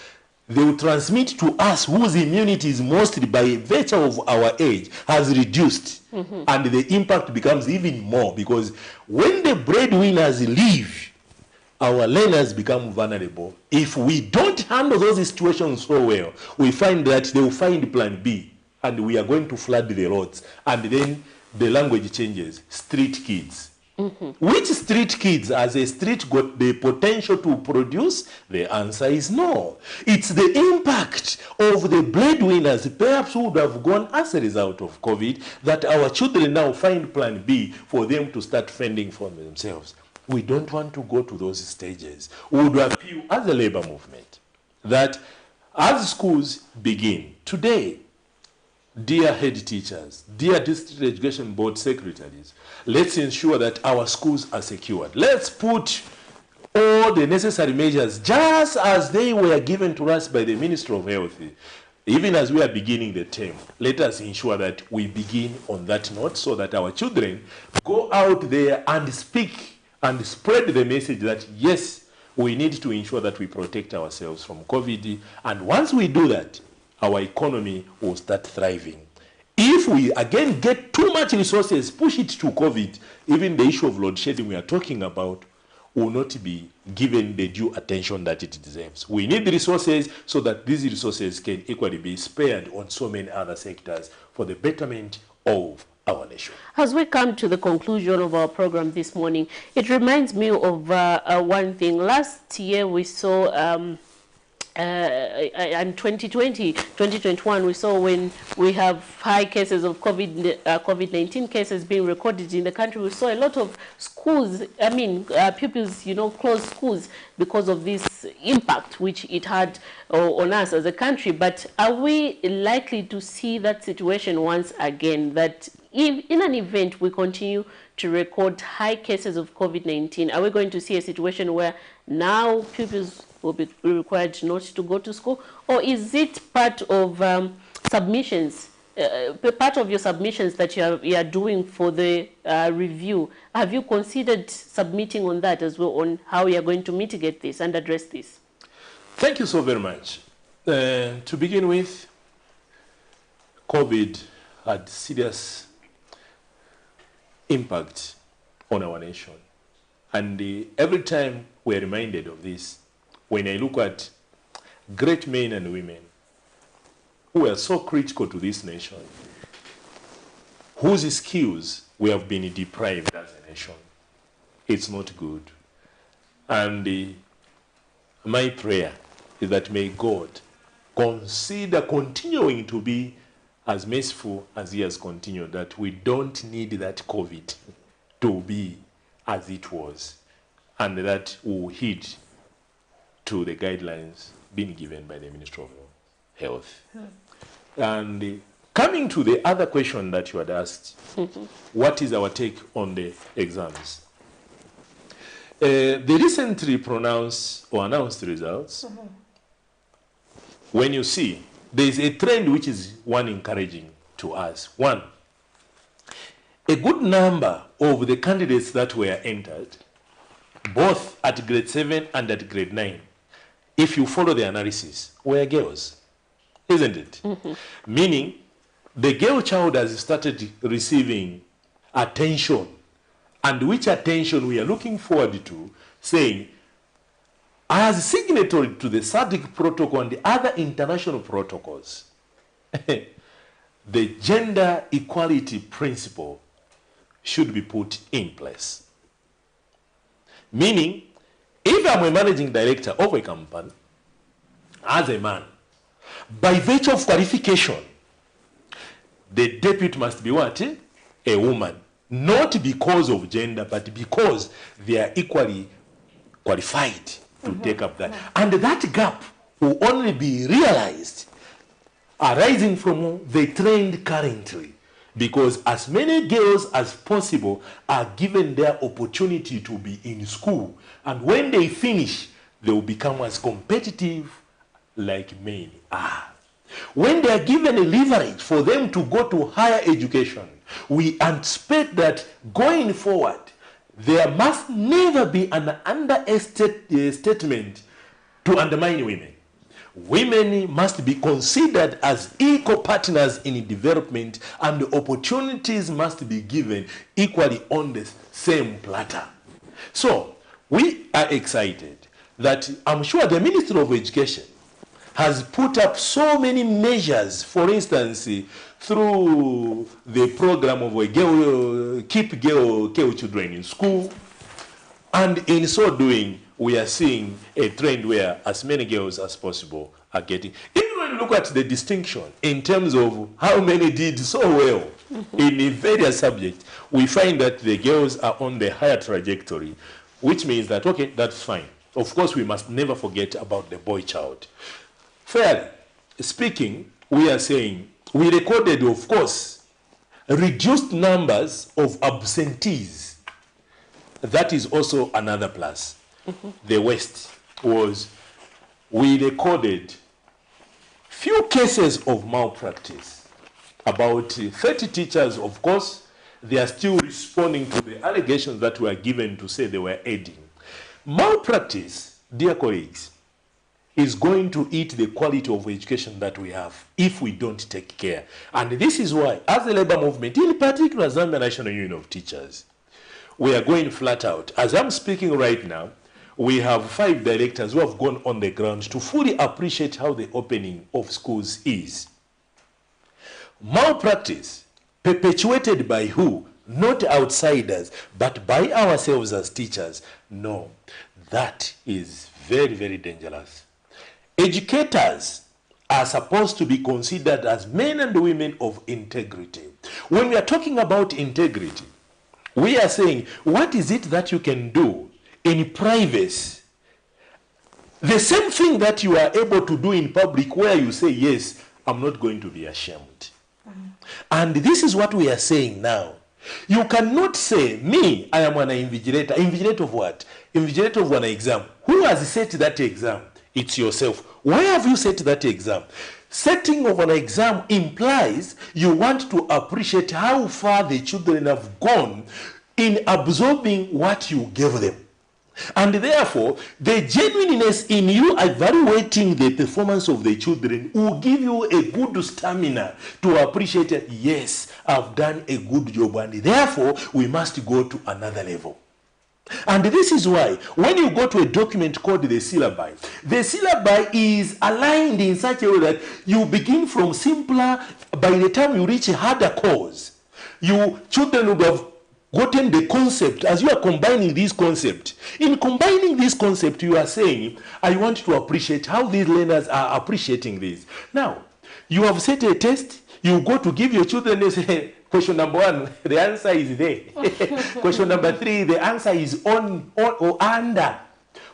they will transmit to us whose immunity is mostly by virtue of our age has reduced. And the impact becomes even more because when the breadwinners leave, our learners become vulnerable. If we don't handle those situations so well, we find that they will find plan B and we are going to flood the roads. And then the language changes, street kids. Which street kids, as a street, got the potential to produce? The answer is no. It's the impact of the breadwinners, perhaps who would have gone as a result of COVID, that our children now find plan B for them to start fending for themselves. we don't want to go to those stages. We would appeal as a labor movement that as schools begin today, dear head teachers, dear district education board secretaries, let's ensure that our schools are secured. Let's put all the necessary measures just as they were given to us by the Ministry of Health. Even as we are beginning the term, let us ensure that we begin on that note so that our children go out there and speak and spread the message that yes, we need to ensure that we protect ourselves from COVID. And once we do that, our economy will start thriving. If we again get too much resources, push it to COVID, even the issue of load shedding we are talking about will not be given the due attention that it deserves. We need the resources so that these resources can equally be spared on so many other sectors for the betterment of our nation. As we come to the conclusion of our program this morning, it reminds me of one thing. Last year we saw and 2021 we saw when we have high cases of COVID-19 cases being recorded in the country, we saw a lot of schools, pupils, close schools because of this impact which it had on us as a country. But are we likely to see that situation once again, that if in an event we continue to record high cases of COVID-19, are we going to see a situation where now pupils will be required not to go to school? Or is it part of submissions, part of your submissions that you are doing for the review? Have you considered submitting on that as well, on how you are going to mitigate this and address this? Thank you so very much. To begin with, COVID had serious impact on our nation. And every time we're reminded of this, when I look at great men and women who are so critical to this nation, whose skills we have been deprived as a nation, it's not good. And my prayer is that may God consider continuing to be as merciful as he has continued, that we don't need that COVID to be as it was, and that we'll heed to the guidelines being given by the Ministry of Health. And coming to the other question that you had asked, what is our take on the exams? The recently pronounced or announced results, when you see, there is a trend which is one encouraging to us. One, a good number of the candidates that were entered, both at grade 7 and at grade 9, if you follow the analysis, were girls, isn't it? Meaning, the girl child has started receiving attention, and which attention we are looking forward to, saying, as signatory to the SADC protocol and the other international protocols, the gender equality principle should be put in place. Meaning, if I'm a managing director of a company, as a man, by virtue of qualification, the deputy must be what? A woman. Not because of gender, but because they are equally qualified to take up that. And that gap will only be realized arising from the trend currently, because as many girls as possible are given their opportunity to be in school, and when they finish, they will become as competitive like men are. When they are given a leverage for them to go to higher education, we anticipate that going forward, there must never be an understatement to undermine women. Women must be considered as equal partners in development, and the opportunities must be given equally on the same platter. So, we are excited that I'm sure the Ministry of Education has put up so many measures, for instance, through the program of Keep Girl Children in School. And in so doing, we are seeing a trend where as many girls as possible are getting. Even when you look at the distinction in terms of how many did so well in various subjects, we find that the girls are on the higher trajectory which means that, okay, that's fine. Of course, we must never forget about the boy child. Fairly speaking, we are saying we recorded, of course, reduced numbers of absentees. That is also another plus. The West was, we recorded few cases of malpractice. About 30 teachers, of course, they are still responding to the allegations that were given to say they were aiding. Malpractice, dear colleagues, is going to eat the quality of education that we have if we don't take care. And this is why, as a labor movement, in particular Zambia National Union of Teachers, we are going flat out. As I'm speaking right now, we have 5 directors who have gone on the ground to fully appreciate how the opening of schools is. Malpractice, perpetuated by who? Not outsiders, but by ourselves as teachers. No, that is very, very dangerous. Educators are supposed to be considered as men and women of integrity. When we are talking about integrity, we are saying, what is it that you can do in privacy? The same thing that you are able to do in public, where you say, yes, I'm not going to be ashamed. And this is what we are saying now. You cannot say, me, I am an invigilator. Invigilator of what? Invigilator of an exam. Who has set that exam? It's yourself. Why have you set that exam? Setting of an exam implies you want to appreciate how far the children have gone in absorbing what you gave them. And therefore, the genuineness in you evaluating the performance of the children will give you a good stamina to appreciate it. Yes, I've done a good job, and therefore we must go to another level. And this is why when you go to a document called the syllabi is aligned in such a way that you begin from simpler. By the time you reach a harder cause, children would have gotten the concept as you are combining these concepts. In combining this concept, you are saying, I want to appreciate how these learners are appreciating this. Now, you have set a test, you go to give your children, they say, question number 1, the answer is there. Question number 3, the answer is on or under.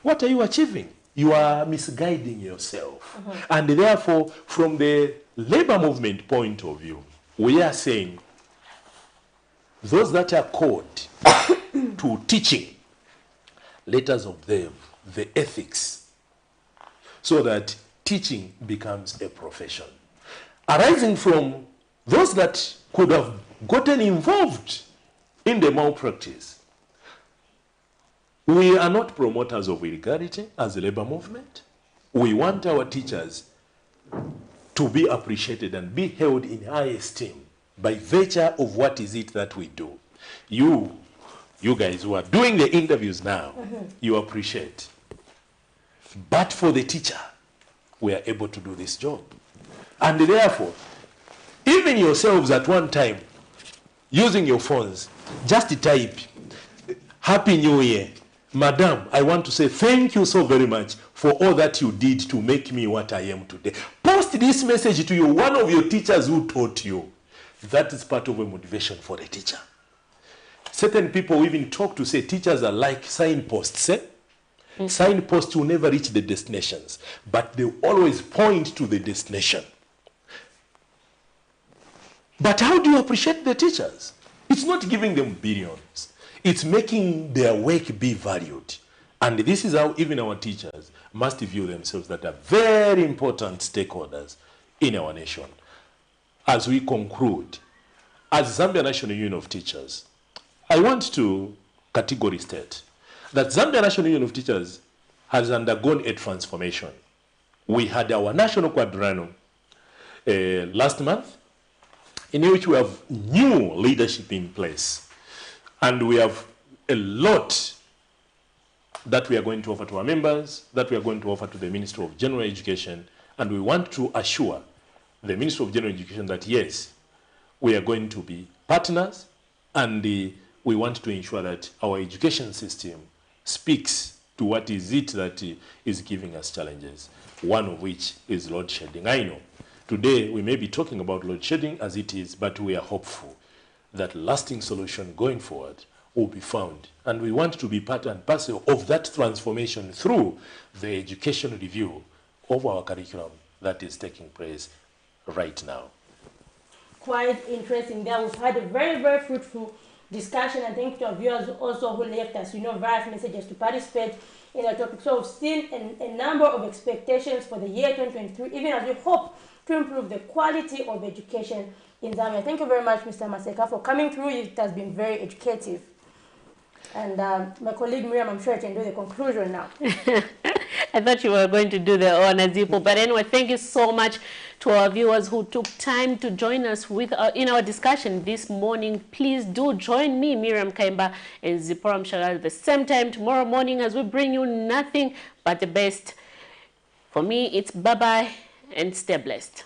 What are you achieving? You are misguiding yourself. And therefore, from the labor movement point of view, we are saying, those that are called to teaching, let us observe the ethics so that teaching becomes a profession. Arising from those that could have gotten involved in the malpractice, we are not promoters of illegality as a labor movement. We want our teachers to be appreciated and be held in high esteem by virtue of what is it that we do. You guys who are doing the interviews now, you appreciate. But for the teacher, we are able to do this job. And therefore, even yourselves at one time, using your phones, just type, Happy New Year. Madam, I want to say thank you so very much for all that you did to make me what I am today. Post this message to one of your teachers who taught you. That is part of a motivation for the teacher. Certain people even talk to say teachers are like signposts. Signposts will never reach the destinations, but they always point to the destination. But how do you appreciate the teachers? It's not giving them billions. It's making their work be valued. And this is how even our teachers must view themselves, that are very important stakeholders in our nation. As we conclude, as Zambia National Union of Teachers, I want to categorically state that Zambia National Union of Teachers has undergone a transformation. We had our national quadrennial last month, in which we have new leadership in place. And we have a lot that we are going to offer to our members, that we are going to offer to the Ministry of General Education, and we want to assure the Ministry of General Education that yes, we are going to be partners, and we want to ensure that our education system speaks to what is it that is giving us challenges, one of which is load shedding. I know today we may be talking about load shedding as it is, but we are hopeful that lasting solution going forward will be found. And we want to be part and parcel of that transformation through the education review of our curriculum that is taking place right now. Quite interesting there. We've had a very, very fruitful discussion, and thank you to our viewers also who left us, various messages to participate in our topic. So we've seen a number of expectations for the year 2023, even as we hope to improve the quality of education in Zambia. Thank you very much, Mr. Maseka, for coming through. It has been very educative. And my colleague Miriam, I'm sure I can do the conclusion now. I thought you were going to do the honors, Zipo. But anyway, thank you so much to our viewers who took time to join us with in our discussion this morning. Please do join me, Miriam Kaimba, and Zipporah Mshagala at the same time tomorrow morning as we bring you nothing but the best. For me, it's bye-bye and stay blessed.